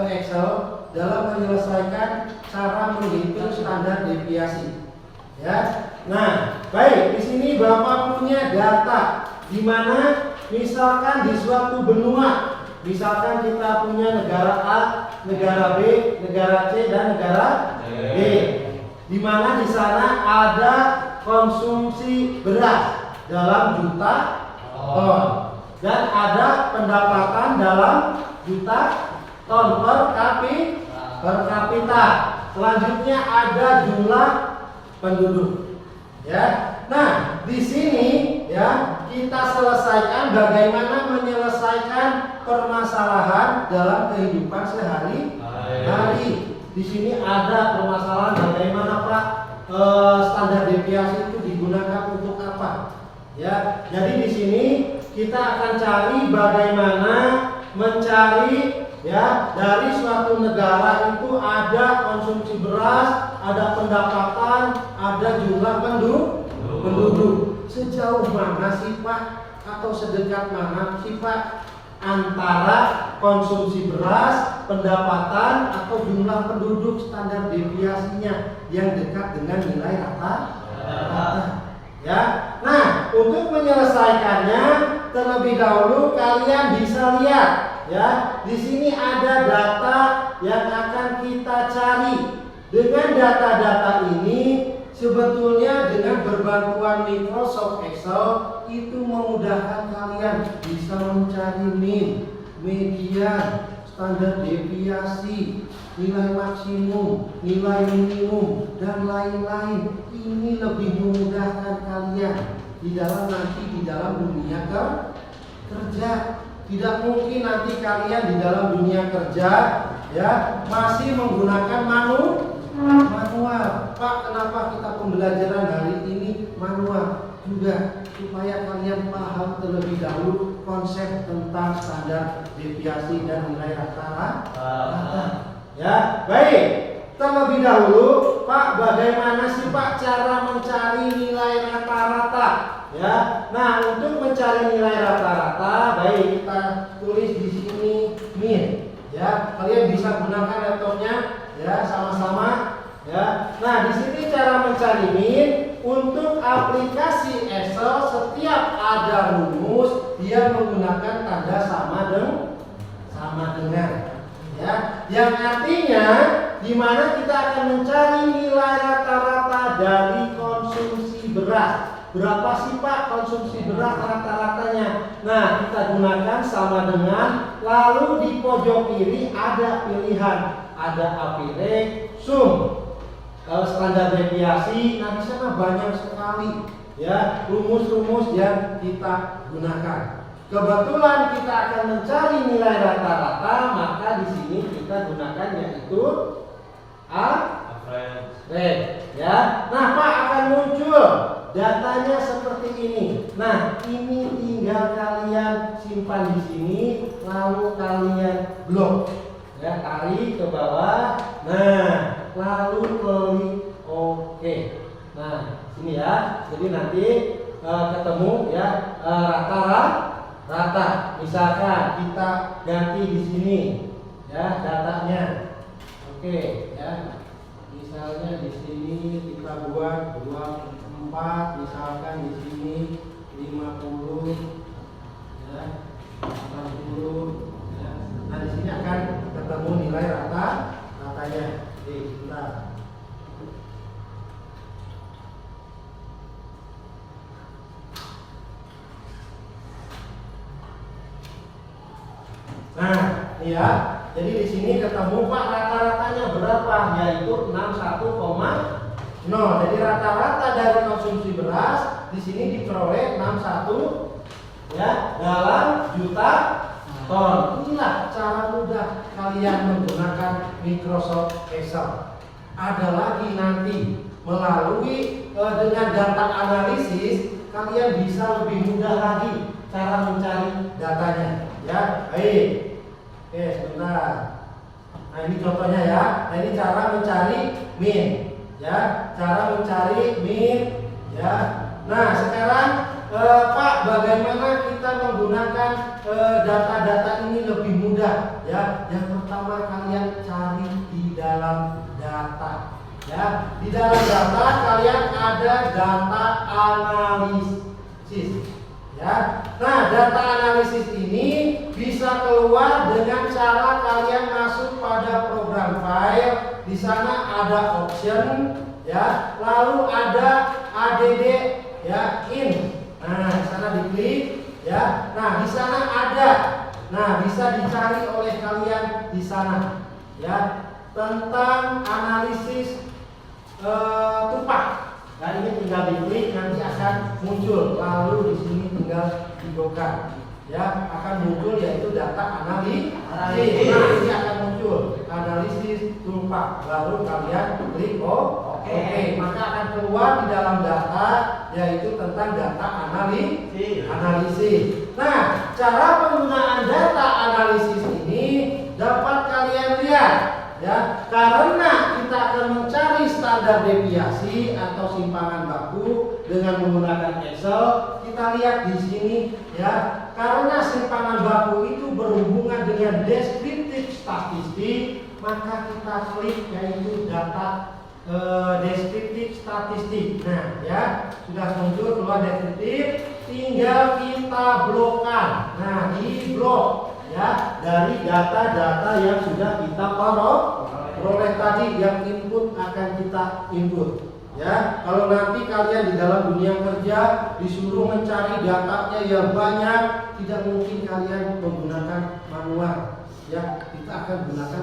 Excel dalam menyelesaikan cara menghitung standar deviasi ya. Nah, baik, di sini Bapak punya data di mana misalkan di suatu benua, misalkan kita punya negara A, negara B, negara C dan negara D. Di mana di sana ada konsumsi beras dalam juta ton dan ada pendapatan dalam juta ton per kapita. Selanjutnya ada jumlah penduduk. Ya. Nah, di sini ya kita selesaikan bagaimana menyelesaikan permasalahan dalam kehidupan sehari-hari. Di sini ada permasalahan bagaimana Pak standar deviasi itu digunakan untuk apa? Ya, jadi di sini kita akan cari bagaimana mencari ya dari suatu negara itu ada konsumsi beras, ada pendapatan, ada jumlah penduduk. Sejauh mana sih Pak atau sedekat mana sih Pak antara konsumsi beras, pendapatan atau jumlah penduduk standar deviasinya yang dekat dengan nilai rata-rata? Ya, nah untuk menyelesaikannya terlebih dahulu kalian bisa lihat ya di sini ada data yang akan kita cari. Dengan data-data ini sebetulnya dengan berbantuan Microsoft Excel itu memudahkan kalian bisa mencari min, median, standar deviasi, nilai maksimum, nilai minimum dan lain-lain. Ini lebih memudahkan kalian di dalam dunia kerja. Tidak mungkin nanti kalian di dalam dunia kerja ya masih menggunakan manual. Pak, kenapa kita pembelajaran hari ini manual? Juga supaya kalian paham terlebih dahulu konsep tentang standar deviasi dan nilai rata-rata. Ya, baik. Terlebih dahulu, Pak, bagaimana sih Pak cara mencari nilai rata-rata? Ya, nah untuk mencari nilai rata-rata, baik kita tulis di sini min. Ya, kalian bisa gunakan laptopnya, ya sama-sama. Ya, nah di sini cara mencari min untuk aplikasi Excel setiap ada rumus dia menggunakan tanda sama dengan. Ya, yang artinya di mana kita akan mencari nilai rata-rata dari konsumsi beras. berapa sih Pak konsumsi beras rata-ratanya? Nah, kita gunakan sama dengan, lalu di pojok kiri ada pilihan, ada APIREG, SUM, standar deviasi. Nah, di sana banyak sekali ya rumus-rumus yang kita gunakan. Kebetulan kita akan mencari nilai rata-rata, maka di sini kita gunakan yaitu APIREG ya. Nah, Pak, akan muncul datanya seperti ini. Nah, ini tinggal kalian simpan di sini, lalu kalian blok ya, tarik ke bawah. Nah, lalu klik oke. Nah, sini ya. Jadi nanti ketemu ya rata. Misalkan kita ganti di sini ya datanya. Oke ya. Misalnya di sini kita buat 24, misalkan di sini 50 ya, 80 ya. Nah, di sini akan ketemu nilai ratanya. Oke, sebentar. Nah, ini ya. Jadi di sini ketemu Pak rata-ratanya berapa? Yaitu 61,0. Jadi rata-rata dari konsumsi beras di sini diperoleh 61 ya dalam juta ton. Inilah cara mudah kalian menggunakan Microsoft Excel. Ada lagi nanti melalui dengan data analisis, kalian bisa lebih mudah lagi cara mencari datanya. Ya, baik. Oke, sebentar. Nah, ini contohnya ya. Nah, ini cara mencari min. Ya, cara mencari min. Ya. Nah, sekarang Pak, bagaimana kita menggunakan data-data ini lebih mudah? Ya, yang pertama kalian cari di dalam data. Ya, di dalam data kalian ada data analisis. Ya. Nah, data analisis ini bisa keluar dengan cara kalian masuk pada program file. Di sana ada option ya, lalu ada add ya in. Nah, di sana diklik ya. Nah, di sana ada. Nah, bisa dicari oleh kalian di sana ya tentang analisis tumpah. Nah, ini tinggal diklik nanti akan muncul. Lalu di sini tinggal dibongkar. Ya, akan muncul yaitu data analisis. Nah, ini akan muncul analisis tumpah. Lalu kalian klik oke. Maka akan keluar di dalam data yaitu tentang data analisis. Nah, cara penggunaan data analisis ini dapat kalian lihat ya, karena kita akan mencari standar deviasi atau simpangan baku dengan menggunakan Excel. Kita lihat di sini ya, karena simpangan baku itu berhubungan dengan deskriptif statistik, maka kita klik yaitu data deskriptif statistik. Nah, ya, sudah muncul keluar deskriptif, tinggal kita blokkan. Nah, di blok ya dari data-data yang sudah kita peroleh tadi, yang input akan kita input. Ya, kalau nanti kalian di dalam dunia kerja disuruh mencari datanya yang banyak, tidak mungkin kalian menggunakan manual. Ya, kita akan gunakan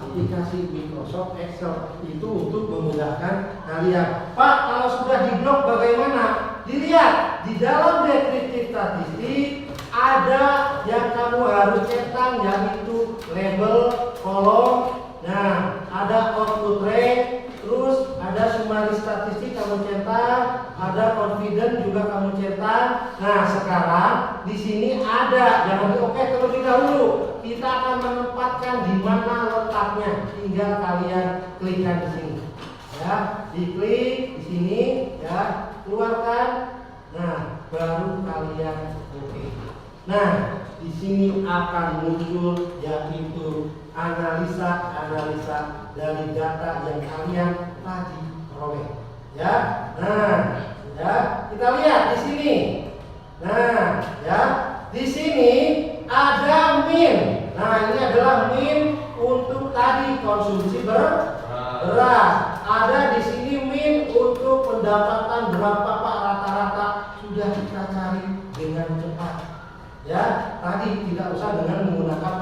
aplikasi Microsoft Excel itu untuk memudahkan kalian. Pak, kalau sudah diblok bagaimana? Dilihat di dalam deskriptif statistik ada yang kamu harus cetak yaitu label, kolom. Nah, ada output rate, terus ada summary statistik kamu cetak, ada confident juga kamu cetak. Nah, sekarang di sini ada, jangan oke terlebih dahulu. Kita akan menempatkan di mana letaknya. Tinggal kalian klikkan di sini. Ya, diklik di sini, ya, keluarkan. Nah, baru kalian oke. Nah, di sini akan muncul yaitu analisa dari data yang kalian tadi peroleh. Ya, nah, ya, kita lihat di sini. Nah, ya, di sini ada min. Nah, ini adalah min untuk tadi konsumsi beras. Ada di sini min untuk pendapatan berapa Pak sudah kita cari dengan cepat. Ya, tadi tidak usah dengan menggunakan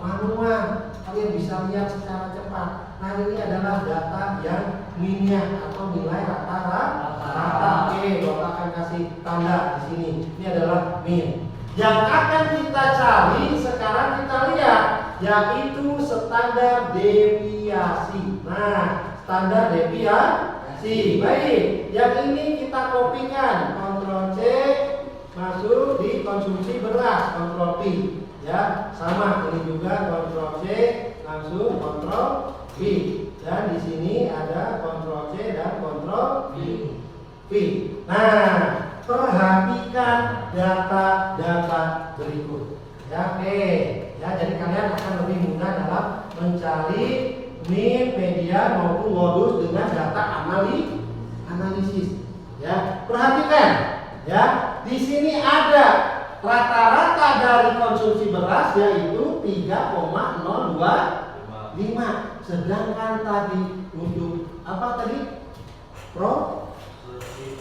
manual. Kalian bisa lihat secara cepat. Nah, ini adalah data yang minnya atau nilai rata-rata. Oke, Bapak akan kasih tanda di sini. Ini adalah min. Yang akan kita cari sekarang kita lihat, yaitu standar deviasi. Nah, standar deviasi. Baik, yang ini kita kopikan, Ctrl C, masuk di konsumsi beras, Ctrl P. Ya, sama ini juga Ctrl C, langsung Ctrl V. Dan di sini ada Ctrl C dan Ctrl V. Nah, perhatikan data-data berikut. Ya, oke. Ya, jadi kalian akan lebih mudah dalam mencari min, median maupun modus dengan data analisis. Ya, perhatikan. Ya, di sini ada rata-rata dari konsumsi beras yaitu 3,025. Sedangkan tadi untuk apa tadi?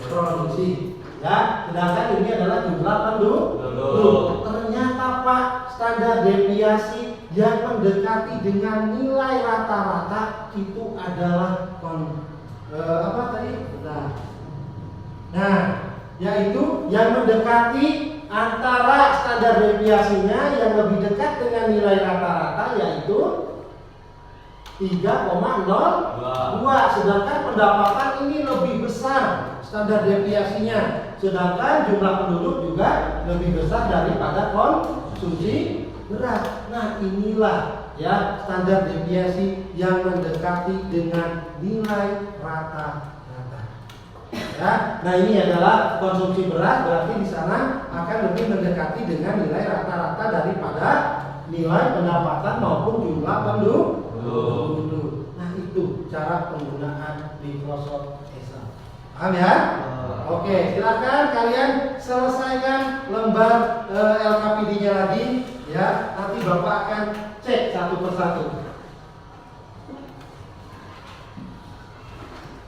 Produksi. Ya, sedangkan ini adalah jumlah penduduk. Ternyata Pak, standar deviasi yang mendekati dengan nilai rata-rata itu adalah apa tadi? Nah, yaitu yang mendekati antara standar deviasinya yang lebih dekat dengan nilai rata-rata yaitu 3,02. Sedangkan pendapatan ini lebih besar standar deviasinya, sedangkan jumlah penduduk juga lebih besar daripada konsumsi beras. Nah, inilah ya standar deviasi yang mendekati dengan nilai rata-rata. Ya, nah ini adalah konsumsi beras, berarti di sana akan lebih mendekati dengan nilai rata-rata daripada nilai pendapatan maupun jumlah penduduk. Nah, itu cara penggunaan Microsoft Excel. Paham ya? Oke, silakan kalian selesaikan lembar LKPD-nya lagi ya. Nanti Bapak akan cek satu persatu.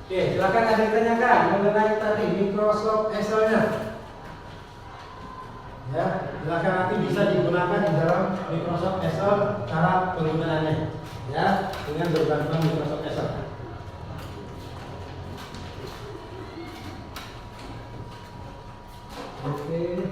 Oke, silakan ada yang tanyakan mengenai tadi Microsoft Excel-nya. Ya, silakan nanti bisa digunakan di dalam Microsoft Excel cara penggunaannya. Ya, dengan berbantuan Microsoft Excel. Oke.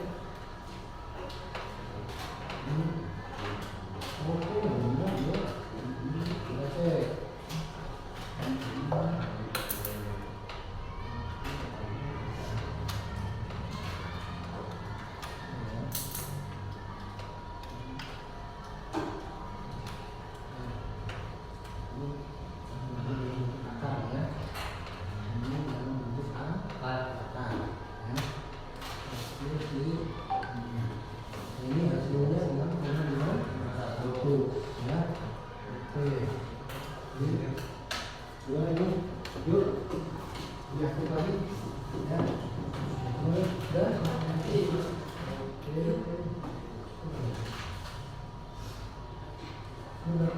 Ini hasilnya 6,5 ya. Oke. Dua ini, yuk. Ya, kita lagi. Ya. Udah. Oke. Udah.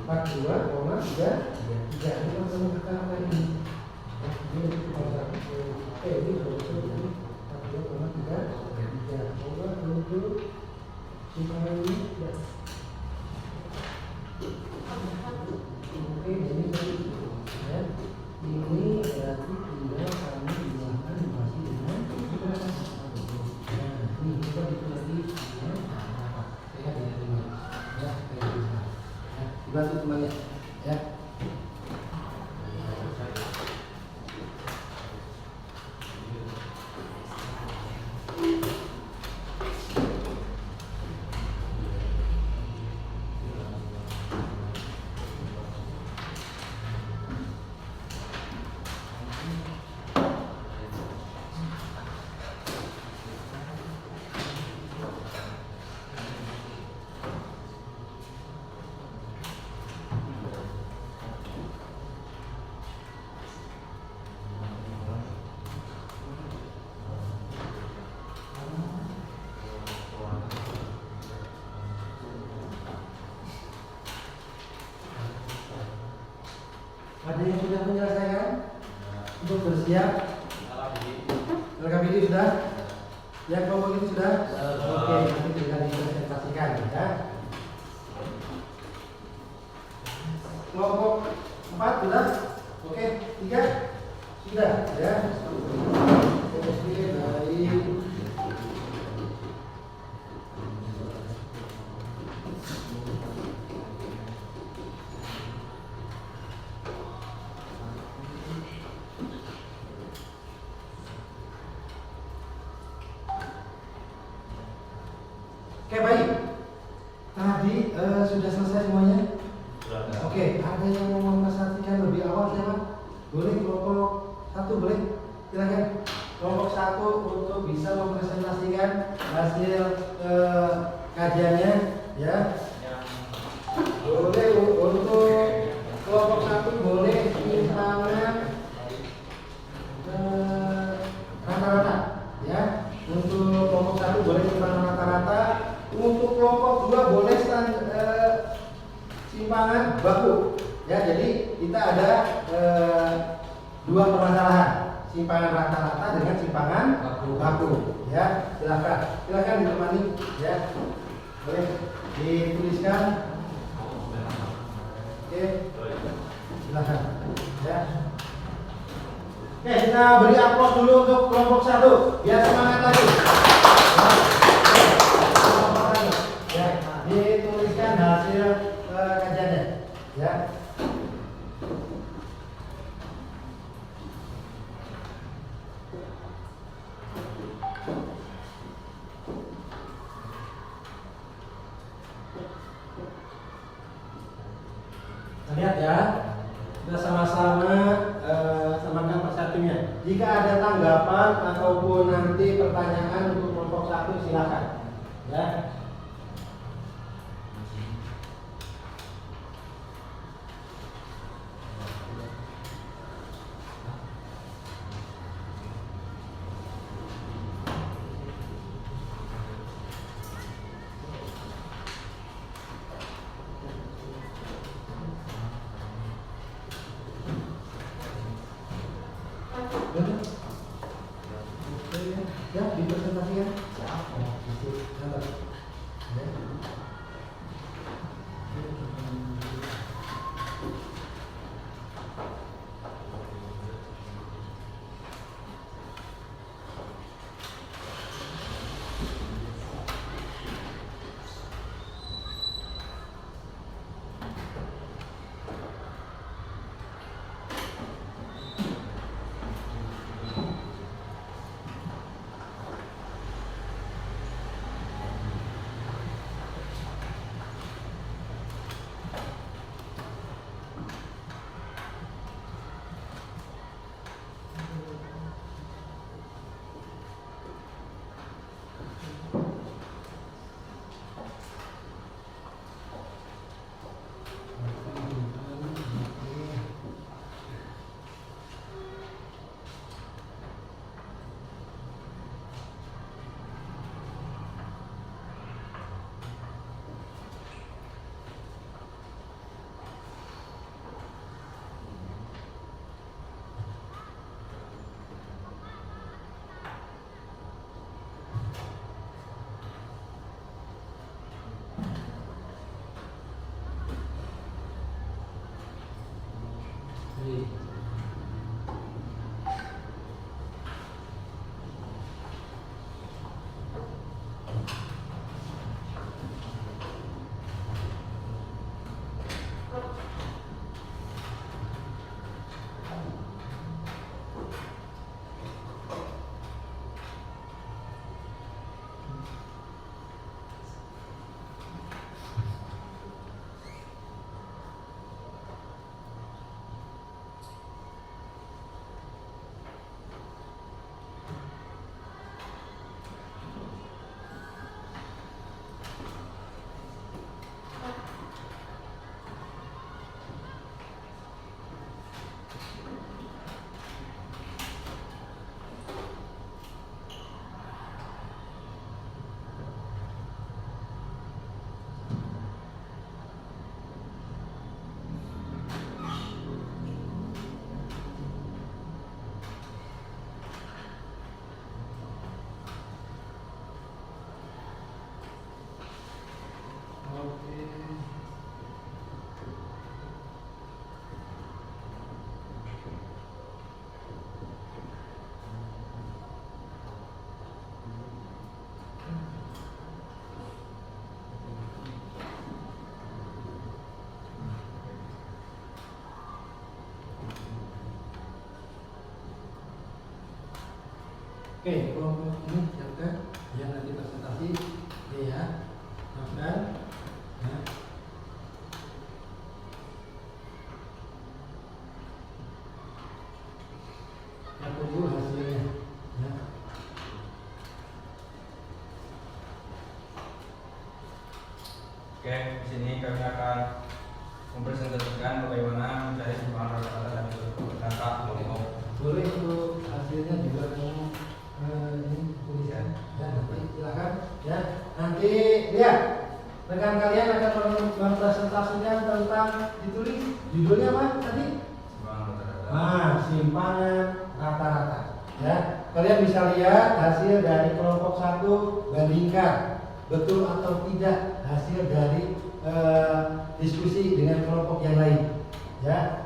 42,3. Ini langsung kita lagi. Ini ini betul 42,3. Coba dulu supaya ini ya. Oke, ini ya. Ini berarti tinggal kami gunakan masih dengan ini kita lagi ya. Saya diterima ya, kayak gitu. Ya, dibantu temannya ya. Ada yang sudah menyelesaikan? Untuk bersiap? Lengkap ini sudah? Yang kelompok ini sudah? Oke, nanti tinggal dipresentasikan ya. Kelompok 4 sudah? Oke, 3 sudah ya. Oke, baik. Oke, baik. Tadi sudah selesai semuanya? Oke, ada yang mau mempresentasikan lebih awal siapa? Boleh kelompok 1 boleh? Silakan. Kelompok 1 untuk bisa mempresentasikan hasil kajiannya ya. Boleh untuk kelompok 1 boleh simpangan rata-rata ya. Untuk kelompok 1 boleh simpangan rata-rata. Untuk kelompok 2 boleh simpangan baku ya. Jadi kita ada 2 permasalahan, simpangan rata-rata dengan simpangan baku ya. Silakan ditemani ya. Boleh dituliskan. Oke, silakan ya. Oke, kita beri aplaus dulu untuk kelompok 1 biar semangat lagi ya. Dituliskan hasil kajiannya ya. Lihat ya, kita sama-sama samakan persatunya. Jika ada tanggapan ataupun nanti pertanyaan untuk kelompok 1 silakan ya. Ya, dipresentasikan. Oke, kelompok ini siapkan. Ya, nanti presentasi. Oke ya. Siapkan. Ya. Ya, tunggu hasilnya. Ya. Oke, di sini kami akan mempresentasikan bagaimana mencari simpangan rata-rata dan data kelompok. Boleh untuk hasilnya juga kamu ini tulisan. Ya, nanti silakan. Ya, nanti lihat rekan kalian akan mempresentasikan tentang ditulis judulnya apa tadi? Simpangan rata-rata. Simpangan rata-rata. Ya, kalian bisa lihat hasil dari kelompok 1, bandingkan betul atau tidak hasil dari diskusi dengan kelompok yang lain. Ya.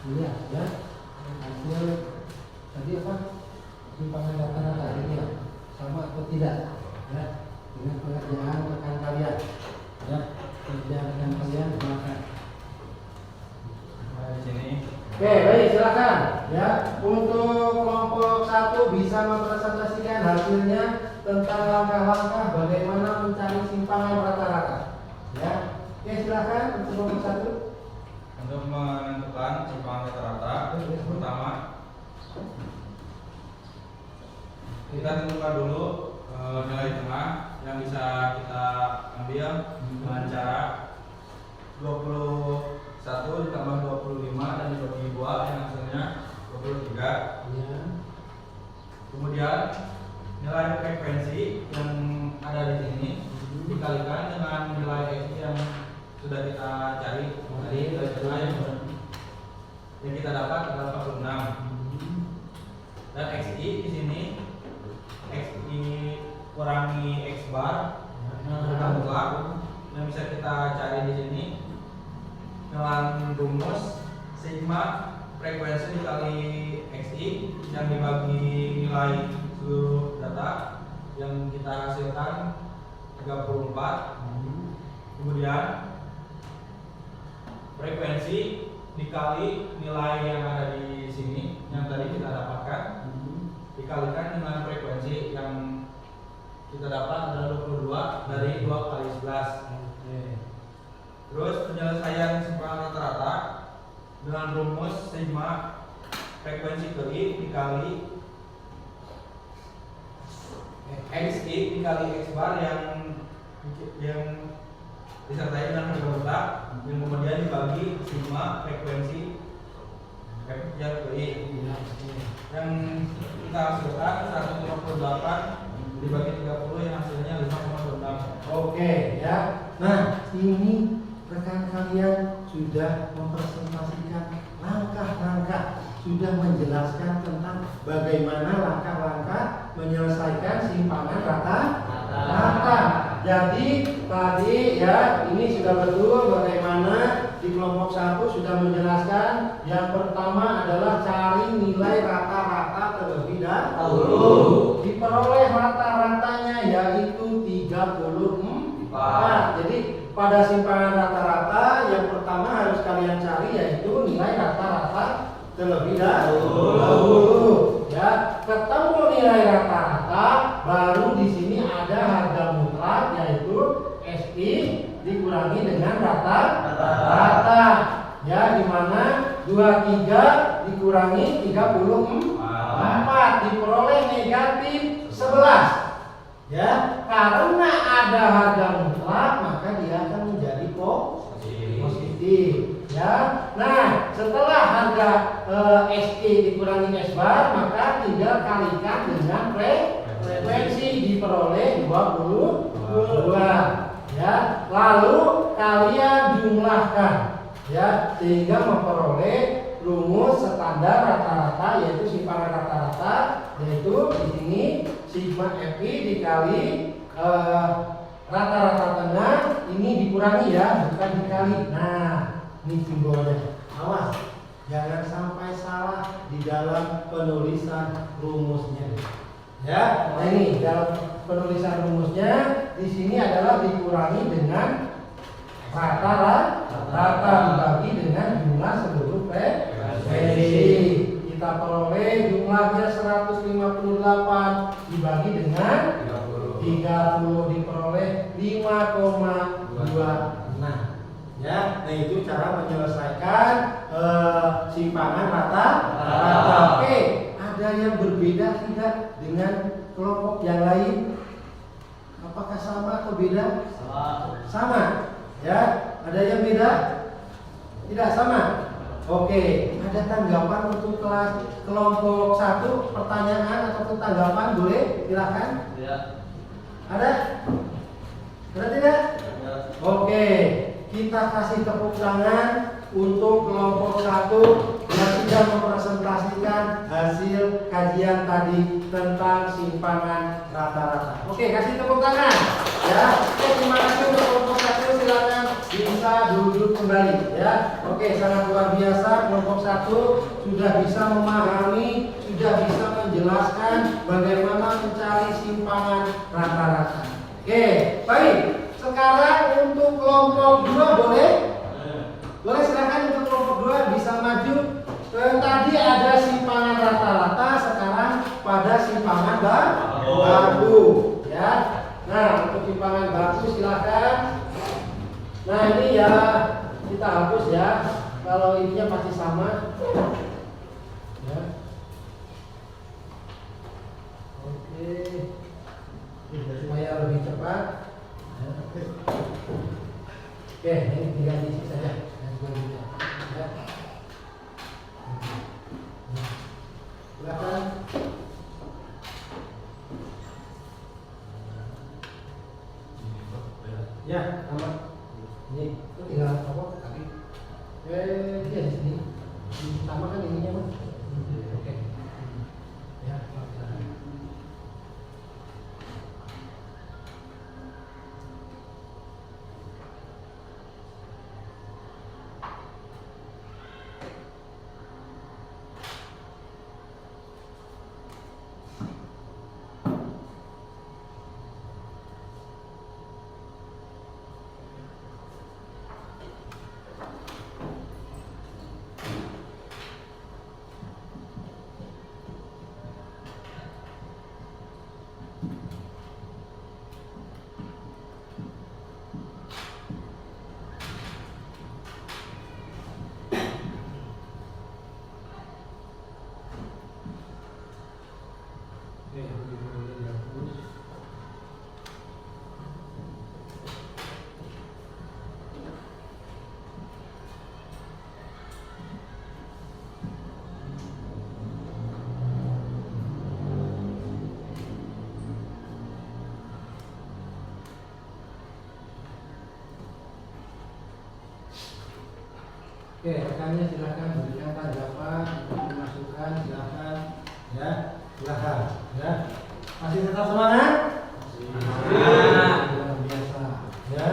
Lihat ya hasil tadi apa simpangan rata-rata ini ya sama atau tidak ya dengan pengerjaan rekan kalian ya kerjaan rekan kalian silakan. Di sini. Oke baik silakan ya untuk kelompok 1 bisa mempresentasikan hasilnya tentang langkah-langkah bagaimana mencari simpangan rata-rata ya. Oke silakan untuk kelompok 1. Untuk menentukan simpangan rata-rata, pertama kita tentukan dulu nilai tengah yang bisa kita ambil dengan cara 21 ditambah 25 dan dibagi 2 yang hasilnya 23. Ya. Kemudian nilai frekuensi yang ada di sini dikalikan dengan nilai X yang sudah kita cari tadi dari tengah yang kita dapat adalah 46 dan XI di sini XI kurangi X bar mutlak yang bisa kita cari di sini dengan rumus sigma frekuensi dikali XI yang dibagi nilai seluruh data yang kita hasilkan 34. Kemudian frekuensi dikali nilai yang ada di sini yang tadi kita dapatkan dikalikan dengan frekuensi yang kita dapat adalah 22 dari 2 kali 11. Terus penyelesaian simpangan rata-rata dengan rumus sigma frekuensi ke I dikali XI dikali X bar yang disertai dengan harga mutlak yang kemudian dibagi sigma frekuensi F yang ke I yang kita hasilkan 158 dibagi 30 yang hasilnya 5,26. Oke ya. Nah ini rekan kalian sudah mempresentasikan langkah-langkah, sudah menjelaskan tentang bagaimana langkah-langkah menyelesaikan simpangan rata-rata. Jadi tadi ya ini sudah betul bagaimana di kelompok 1 sudah menjelaskan yang pertama adalah cari nilai rata-rata terlebih dahulu. Diperoleh rata-ratanya yaitu 34. Jadi pada simpangan rata-rata yang pertama harus kalian cari yaitu nilai rata-rata terlebih dahulu. Ya, ketemu nilai rata-rata, baru di sini ada harga mutlak yaitu SI dikurangi dengan rata-rata. Ya, di mana 23 dikurangi dikurangi 34 diperoleh negatif 11. Ya, karena ada harga mutlak maka dia akan menjadi positif. Ya, nah setelah harga SE dikurangi S bar maka tinggal kalikan dengan frekuensi diperoleh 22. Ya, lalu kalian jumlahkan, ya, sehingga memperoleh rumus standar rata-rata yaitu simpangan rata-rata, yaitu di sini sigma FI dikali rata-rata tengah ini dikurangi ya, bukan dikali. Nah, ini simbolnya. Awas, jangan sampai salah di dalam penulisan rumusnya. Ya, nah ini dalam penulisan rumusnya di sini adalah dikurangi dengan rata-rata dibagi dengan jumlah seluruh frekuensi. Kita peroleh jumlahnya 158 dibagi dengan 30 diperoleh 5,26. Ya, nah itu cara menyelesaikan simpangan rata-rata. Oke, ada yang berbeda tidak dengan kelompok yang lain? Apakah sama atau beda? Sama. Ya, ada yang beda? Tidak sama. Oke, ada tanggapan untuk kelas kelompok 1, pertanyaan atau tanggapan boleh? Silakan. Ya. Ada? Ada tidak? Oke, kita kasih tepuk tangan untuk kelompok 1 yang sudah mempresentasikan hasil kajian tadi tentang simpangan rata-rata. Oke, kasih tepuk tangan. Ya, oke, terima kasih untuk kelompok 1. Silakan bisa duduk kembali. Ya, oke, sangat luar biasa. Kelompok 1 sudah bisa memahami, sudah bisa menjelaskan bagaimana mencari simpangan rata-rata. Oke, baik. Sekarang untuk kelompok 2 boleh? Boleh, silakan untuk kelompok 2 bisa maju. Tadi ada simpangan rata-rata, sekarang pada simpangan baku. Ya. Nah, untuk simpangan baku silakan. Nah, ini ya kita hapus ya. Kalau ininya pasti sama. Ya. Oke. Supaya lebih cepat. Ya. Oke, ini tinggal diisi saja. Ya. Silakan. Ya, sama. Ini itu tinggal apa? Kaki. Dia di sini. Sama kan ininya, Mas? Oke. Ya, silakan. Oke, rekannya silakan berikan tanggapan, masukan silakan, ya, silakan, ya. Masih tetap semangat? Luar biasa, ya.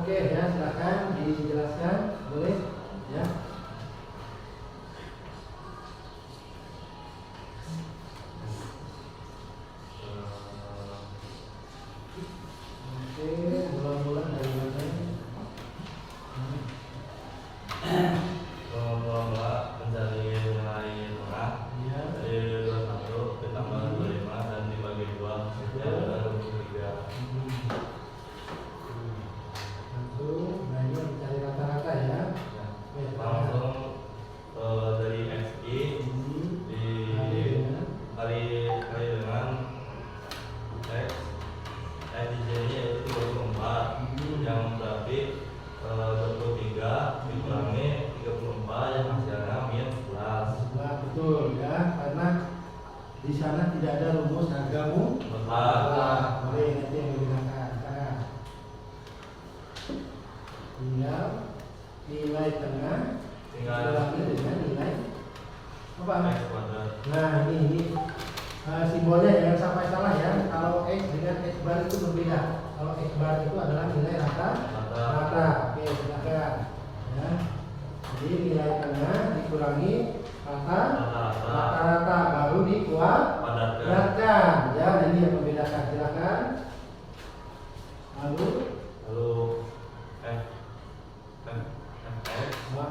Oke ya, silakan dijelaskan, boleh ya. Oke, bulan-bulan dari mana? Lomba mencari nilai tengah Ya. dari 21 ditambah 25 dan dibagi 2 dan 23. Langsung, nah ini mencari rata-rata ya. Oke, Langsung dari XI kali dengan X XJ-nya yaitu 34 yang berarti 23 dikurangi 34 yang hasilnya min 11. Nah, betul ya, karena di sana tidak ada rumus hargamu. Betul. Boleh nanti yang digunakan. Nah, tinggal nilai tengah dikurangi dengan nilai apa? X kuadrat. Nah ini simbolnya jangan sampai salah ya. Kalau X dengan X bar itu berbeda. Kalau X bar itu adalah nilai rata. Oke, silakan. Ya. Jadi nilai tengah dikurangi rata baru dikuadratkan. Ya, ini yang membedakan. Silakan. Lalu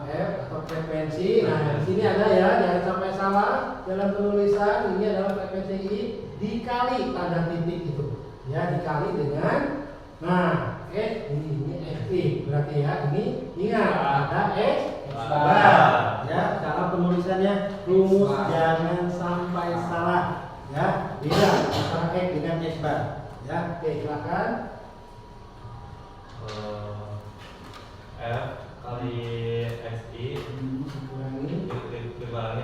F atau frekuensi. Nah, di sini ada ya, jangan sampai salah dalam penulisan. Ini adalah frekuensi I dikali tanda titik itu. Ya, dikali dengan ini FI. Berarti ya, ini ingat ada X bar. Ya, cara penulisannya rumus jangan sampai salah. Ya, beda antara X dengan X bar. Ya, oke, silakan. F kali XI dikurangi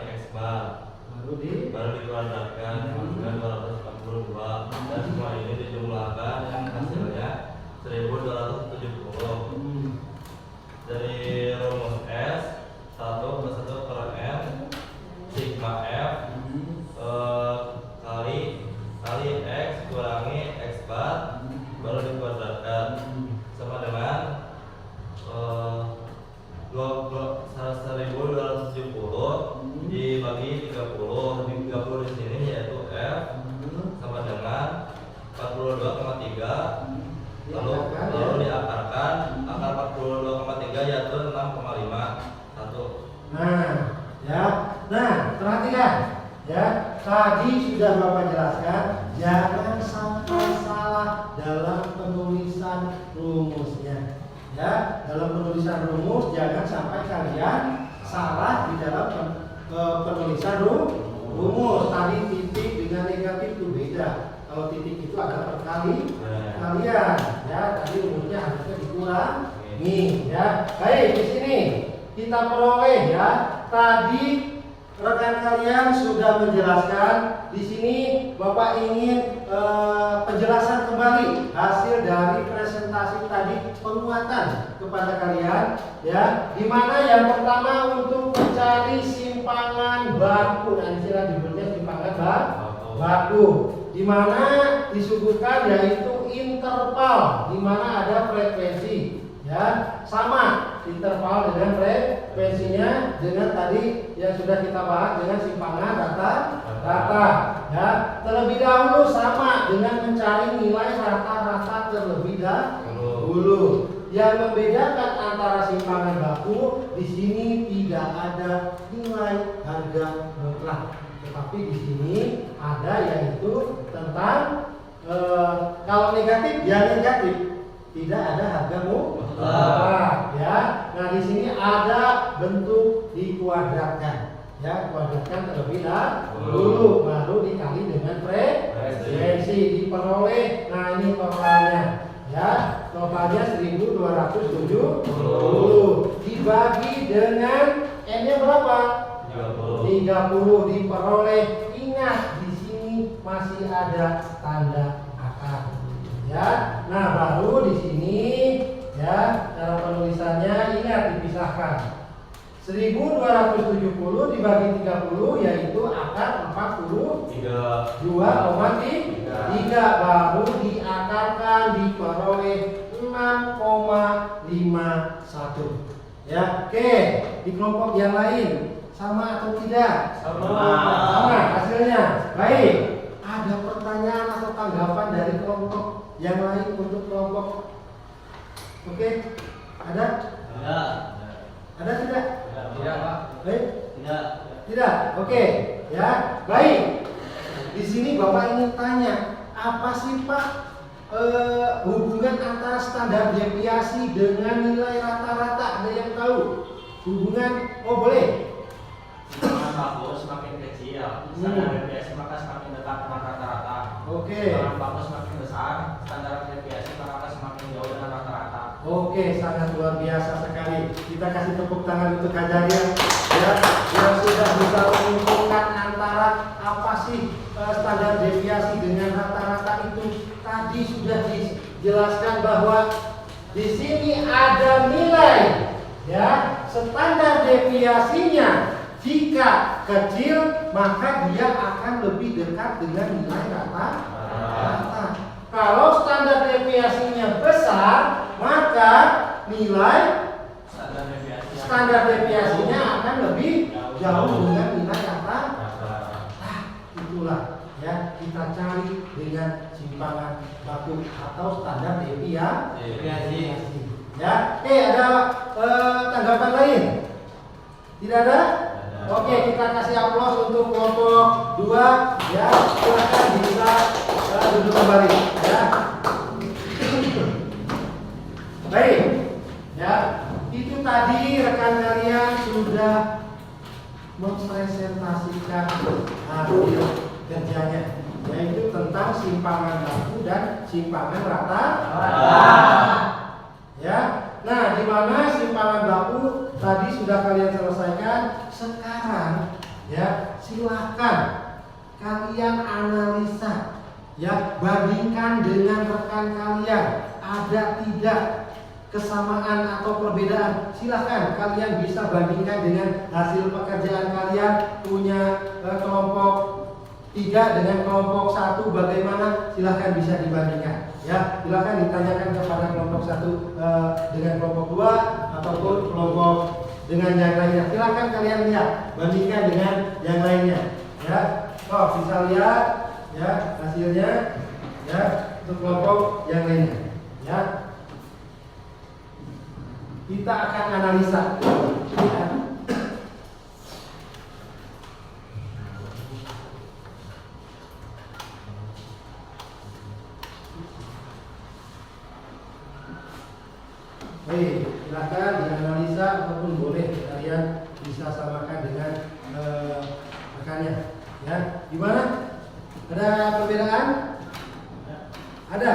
X bar baru dikuadratkan dengan 242 dan semua ini dijumlahkan yang hasilnya 1270. Dari rumus S 1 per M sigma F kali X kurangi X bar baru dikuadratkan sama dengan 1270 dibagi 30 di sini yaitu F sama dengan 42,3 lalu diakarkan akar 42,3 yaitu 6,5 perhatikan ya, tadi sudah Bapak jelaskan jangan sampai salah dalam penulisan rumusnya. Ya, dalam penulisan rumus jangan sampai kalian salah di dalam penulisan rumus. Tadi titik dengan negatif itu beda. Kalau titik itu ada perkalian. Ya, tadi rumusnya harusnya dikurangi. Ya, baik di sini kita peroleh ya. Tadi rekan kalian sudah menjelaskan. Di sini Bapak ingin penjelasan kembali hasil dari presentasi tadi, penguatan kepada kalian ya, di mana yang pertama untuk mencari simpangan baku, dan istilah disebutnya simpangan baku, di mana disebutkan yaitu interval, di mana ada frekuensi ya, sama interval dengan frekuensinya dengan tadi yang sudah kita bahas dengan simpangan rata ya. Terlebih dahulu sama dengan mencari nilai rata-rata terlebih dahulu. Yang membedakan antara simpangan baku di sini tidak ada nilai harga mutlak, tetapi di sini ada yaitu tentang kalau negatif ya negatif, tidak ada harga mutlak ya. Nah di sini ada bentuk dikuadratkan. Ya, kuadratkan terlebih dahulu baru dikali dengan frekuensi diperoleh. Nah ini totalnya ya, totalnya 1270 dibagi dengan N-nya berapa? 30 diperoleh. Ingat di sini masih ada tanda akar ya. Nah baru di sini ya, cara penulisannya ingat dipisahkan. 1270 dibagi 30 yaitu akar 42,3 baru diakarkan diperoleh 6,5 6,51. Ya, oke. Di kelompok yang lain sama atau tidak? Sama hasilnya. Baik. Ada pertanyaan atau tanggapan dari kelompok yang lain untuk kelompok? Oke. Ada? Tidak. Ada tidak? Tidak, Pak. Baik. Tidak. Tidak. Oke. Ya, baik. Di sini Bapak ingin tanya, apa sih Pak hubungan antara standar deviasi dengan nilai rata-rata? Ada yang tahu? Hubungan? Oh, boleh. Semakin bagus semakin kecil, standar deviasi maka semakin dekat dengan rata-rata. Oke. Semakin bagus semakin besar, standar deviasi maka semakin jauh dengan rata-rata. Oke, sangat luar biasa sekali. Kita kasih tepuk tangan untuk Kak Jaria, ya, yang sudah bisa menyimpulkan antara apa sih standar deviasi dengan rata-rata itu. Tadi sudah dijelaskan bahwa di sini ada nilai, ya, standar deviasinya jika kecil maka dia akan lebih dekat dengan nilai rata-rata. Kalau standar deviasinya besar, maka nilai standar deviasinya akan lebih jauh dengan nilai rata-rata. Itulah, ya, kita cari dengan simpangan baku atau standar deviasi. Ya, oke, ada tanggapan lain? Tidak ada? Oke, kita kasih aplaus untuk kelompok 2, ya. Silakan bisa duduk kembali, ya. Baik, ya. Itu tadi rekan kalian sudah mempresentasikan hasil kerjanya, yaitu tentang simpangan baku dan simpangan rata. Ya. Nah, di mana simpangan baku tadi sudah kalian selesaikan. Sekarang, ya, silakan kalian analisa, ya, bandingkan dengan rekan kalian, ada tidak kesamaan atau perbedaan. Silakan kalian bisa bandingkan dengan hasil pekerjaan kalian punya kelompok 3 dengan kelompok 1 bagaimana, silahkan bisa dibandingkan, ya. Silahkan ditanyakan kepada kelompok 1 dengan kelompok 2 ataupun kelompok dengan yang lainnya. Silahkan kalian lihat, bandingkan dengan yang lainnya, ya. Oh, bisa lihat, ya, hasilnya, ya, untuk kelompok yang lainnya, ya. Kita akan analisa, ya. Baik, silakan dianalisa ataupun boleh kalian bisa samakan dengan rekannya, ya. Gimana? Ada perbedaan? Ada?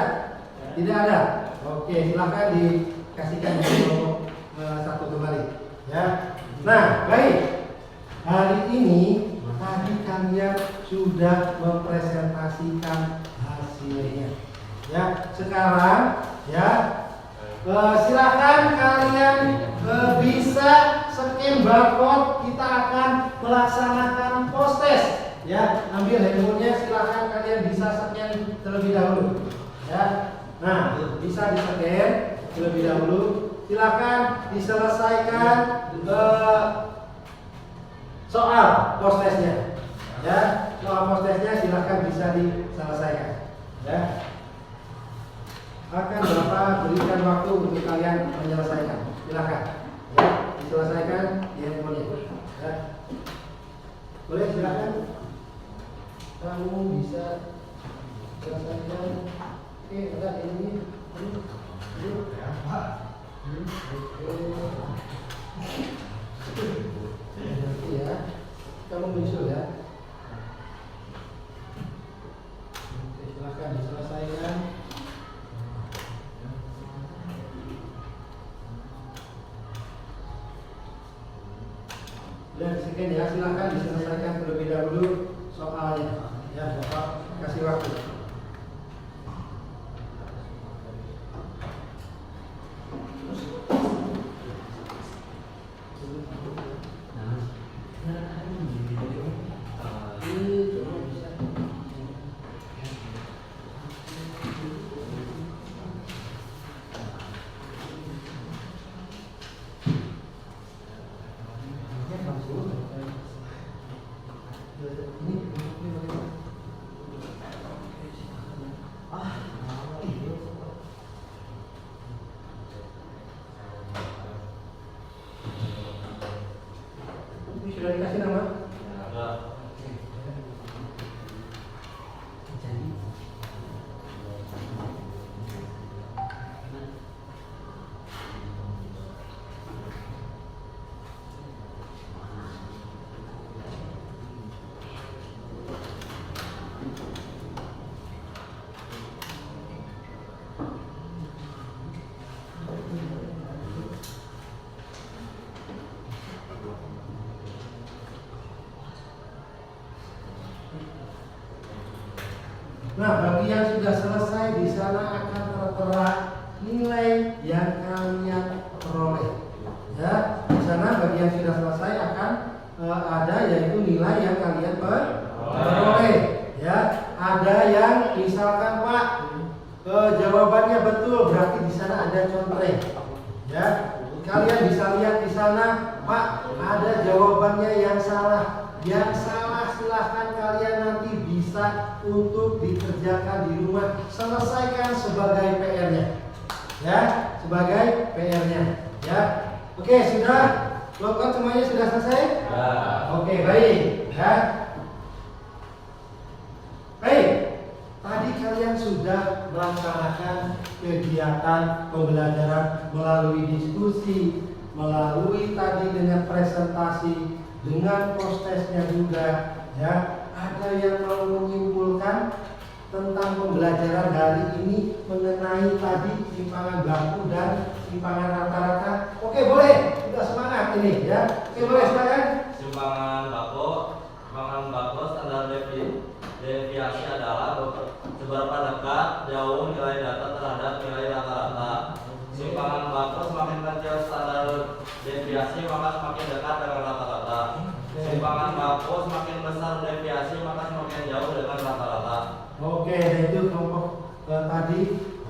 Tidak ada? Oke, silakan dikasihkan di kelompok 1 kembali, ya. Nah, baik. Hari ini tadi kalian sudah mempresentasikan hasilnya, ya. Sekarang, ya, silakan kalian bisa scan barcode. Kita akan melaksanakan post test, ya. Ambil handphonenya, silakan kalian bisa scan terlebih dahulu, ya. Nah, bisa di scan terlebih dahulu. Silakan diselesaikan soal post testnya, ya. Soal post testnya silakan bisa diselesaikan, ya. Akan Bapak berikan waktu untuk kalian menyelesaikan. Silakan, ya, diselesaikan di handphonenya, ya. Boleh, silakan. Kamu bisa selesaikan. Oke, ada ini. Nanti, ya. Kamu menyusul, ya. Oke, silakan diselesaikan. Dan sekian, ya, silakan diselesaikan terlebih dahulu soalnya, ya. Bapak kasih waktu. Nah, bagi yang sudah selesai di sana akan tertera nilai yang kalian peroleh. Ya, di sana bagi yang sudah selesai akan ada yaitu nilai yang kalian peroleh. Ya, ada yang misalkan Pak jawabannya betul, berarti di sana ada contreng. Ya, kalian bisa lihat di sana Pak ada jawabannya yang salah. Yang salah silahkan kalian nanti bisa untuk dikerjakan di rumah, selesaikan sebagai PR-nya. Ya, sebagai PR-nya. Ya, oke, sudah logout semuanya sudah selesai? Ya. Oke, baik. Ya. Baik. Tadi kalian sudah melaksanakan kegiatan pembelajaran melalui diskusi, melalui tadi dengan presentasi, dengan post-testnya juga. Ya, ada yang mau menyimpulkan tentang pembelajaran hari ini mengenai tadi simpangan baku dan simpangan rata-rata? Oke, boleh. Sudah semangat ini ya. Oke, boleh silakan. Simpangan bako standar deviasi adalah seberapa dekat jauh nilai data terhadap nilai rata-rata. Simpangan bako semakin kecil standar deviasi maka semakin dekat dengan rata-rata. Simpangan bako semakin besar deviasi maka semakin jauh dengan rata-rata. Oke, itu kelompok tadi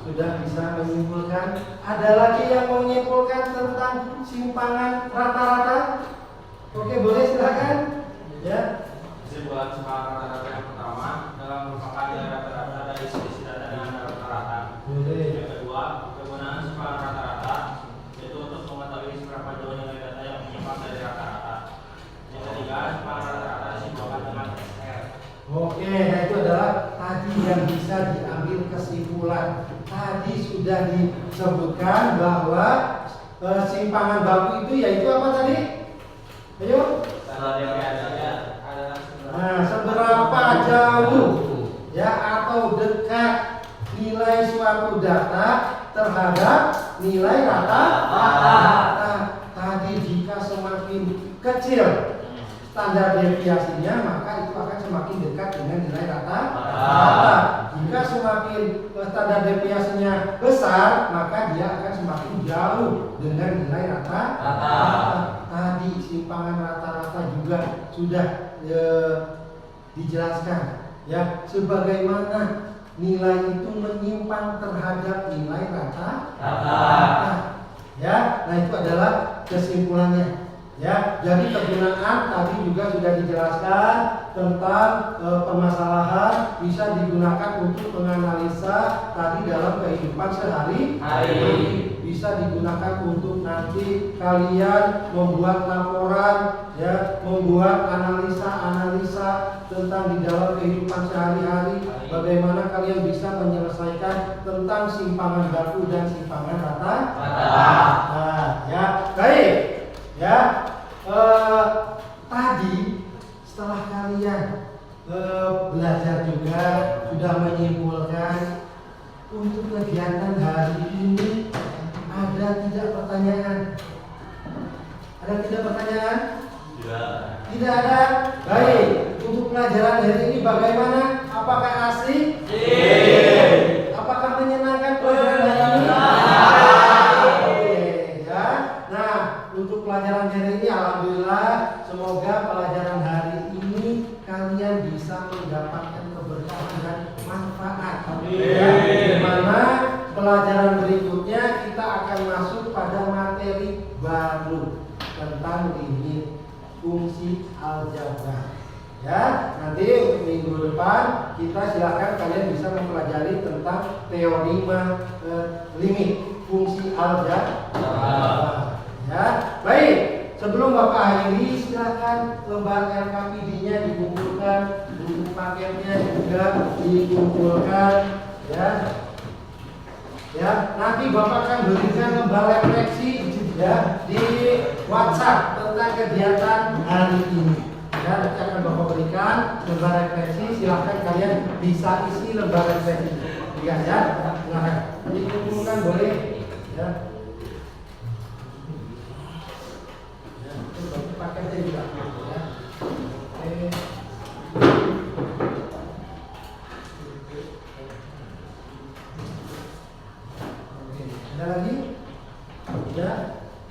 sudah bisa menyimpulkan. Ada lagi yang mau menyimpulkan tentang simpangan rata-rata? Oke, boleh silakan. Ya. Kesimpulan simpangan rata-rata yang pertama dalam merupakan nilai rata-rata dari selisih data dengan rata-rata. Boleh. Yang kedua, penggunaan simpangan rata-rata yaitu untuk mengetahui seberapa jauh nilai data yang menyimpang dari rata-rata. Yang ketiga, simpangan rata-rata disimpulkan dengan SR. Oke, nah itu adalah tadi yang bisa diambil kesimpulan. Tadi sudah disebutkan bahwa simpangan baku itu yaitu apa tadi? Ayo. Nah, seberapa jauh ya atau dekat nilai suatu data terhadap nilai rata-rata. Tadi jika semakin kecil standar deviasinya maka itu akan semakin dekat dengan nilai rata-rata. Jika semakin standar deviasinya besar maka dia akan semakin jauh dengan nilai rata-rata. Tadi simpangan rata-rata juga sudah dijelaskan ya sebagaimana nilai itu menyimpang terhadap nilai rata-rata. Ya, nah itu adalah kesimpulannya. Ya, jadi kegunaan tadi juga sudah dijelaskan tentang permasalahan bisa digunakan untuk menganalisa tadi dalam kehidupan sehari-hari. Bisa digunakan untuk nanti kalian membuat laporan, ya, membuat analisa tentang di dalam kehidupan sehari-hari. Bagaimana kalian bisa menyelesaikan tentang simpangan baku dan simpangan rata-rata. Nah, ya, baik. Ya, tadi setelah kalian belajar juga sudah menyimpulkan untuk kegiatan hari ini ada tidak pertanyaan? Ada tidak pertanyaan? Tidak ada. Baik. Untuk pelajaran hari ini bagaimana? Apakah asik? Apakah menyenangkan pelajaran hari ini? Untuk pelajaran hari ini alhamdulillah semoga pelajaran hari ini kalian bisa mendapatkan keberkahan dan manfaat. Di mana pelajaran berikutnya kita akan masuk pada materi baru tentang limit fungsi aljabar. Ya, nanti untuk minggu depan kita silakan kalian bisa mempelajari tentang teori limit fungsi aljabar. Ya, baik. Sebelum Bapak akhiri, silakan lembar LKPD-nya dikumpulkan, buku paketnya juga dikumpulkan, ya. Ya, nanti Bapak akan berikan lembar refleksi ya di WhatsApp tentang kegiatan hari ini. Ya, nanti akan Bapak berikan lembar refleksi. Silakan kalian bisa isi lembar refleksi. Ya, silakan. Dikumpulkan boleh. Ya. Paketnya juga ya. Oke. Oke, ada lagi? Tidak?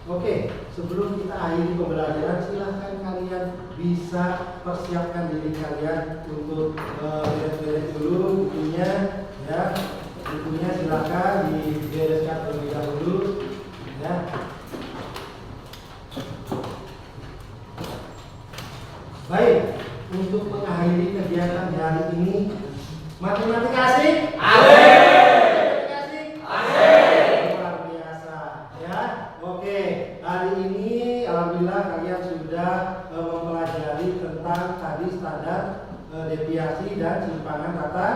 Oke, sebelum kita akhiri pembelajaran, silahkan kalian bisa persiapkan diri kalian untuk beres-beres dulu bukunya, ya. Bukunya silahkan dibereskan terlebih dahulu, ya. Baik, untuk mengakhiri kegiatan hari ini, matematika asik? Luar biasa, ya. Oke, hari ini alhamdulillah kalian sudah mempelajari tentang tadi standar deviasi dan simpangan rata.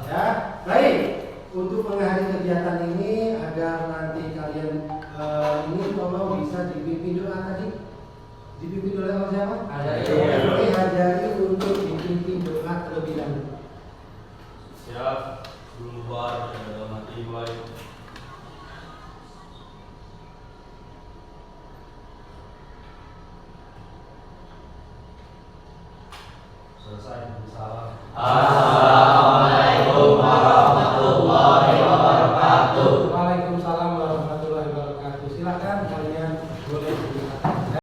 Ya, baik. Untuk mengakhiri kegiatan ini agar nanti kalian ini tolong bisa dipimpin doa tadi. Dipimpin oleh orang siapa? Oke, Hajari untuk dipimpin doa terlebih dahulu. Siap, keluar dalam hati baik. Selesai, salam.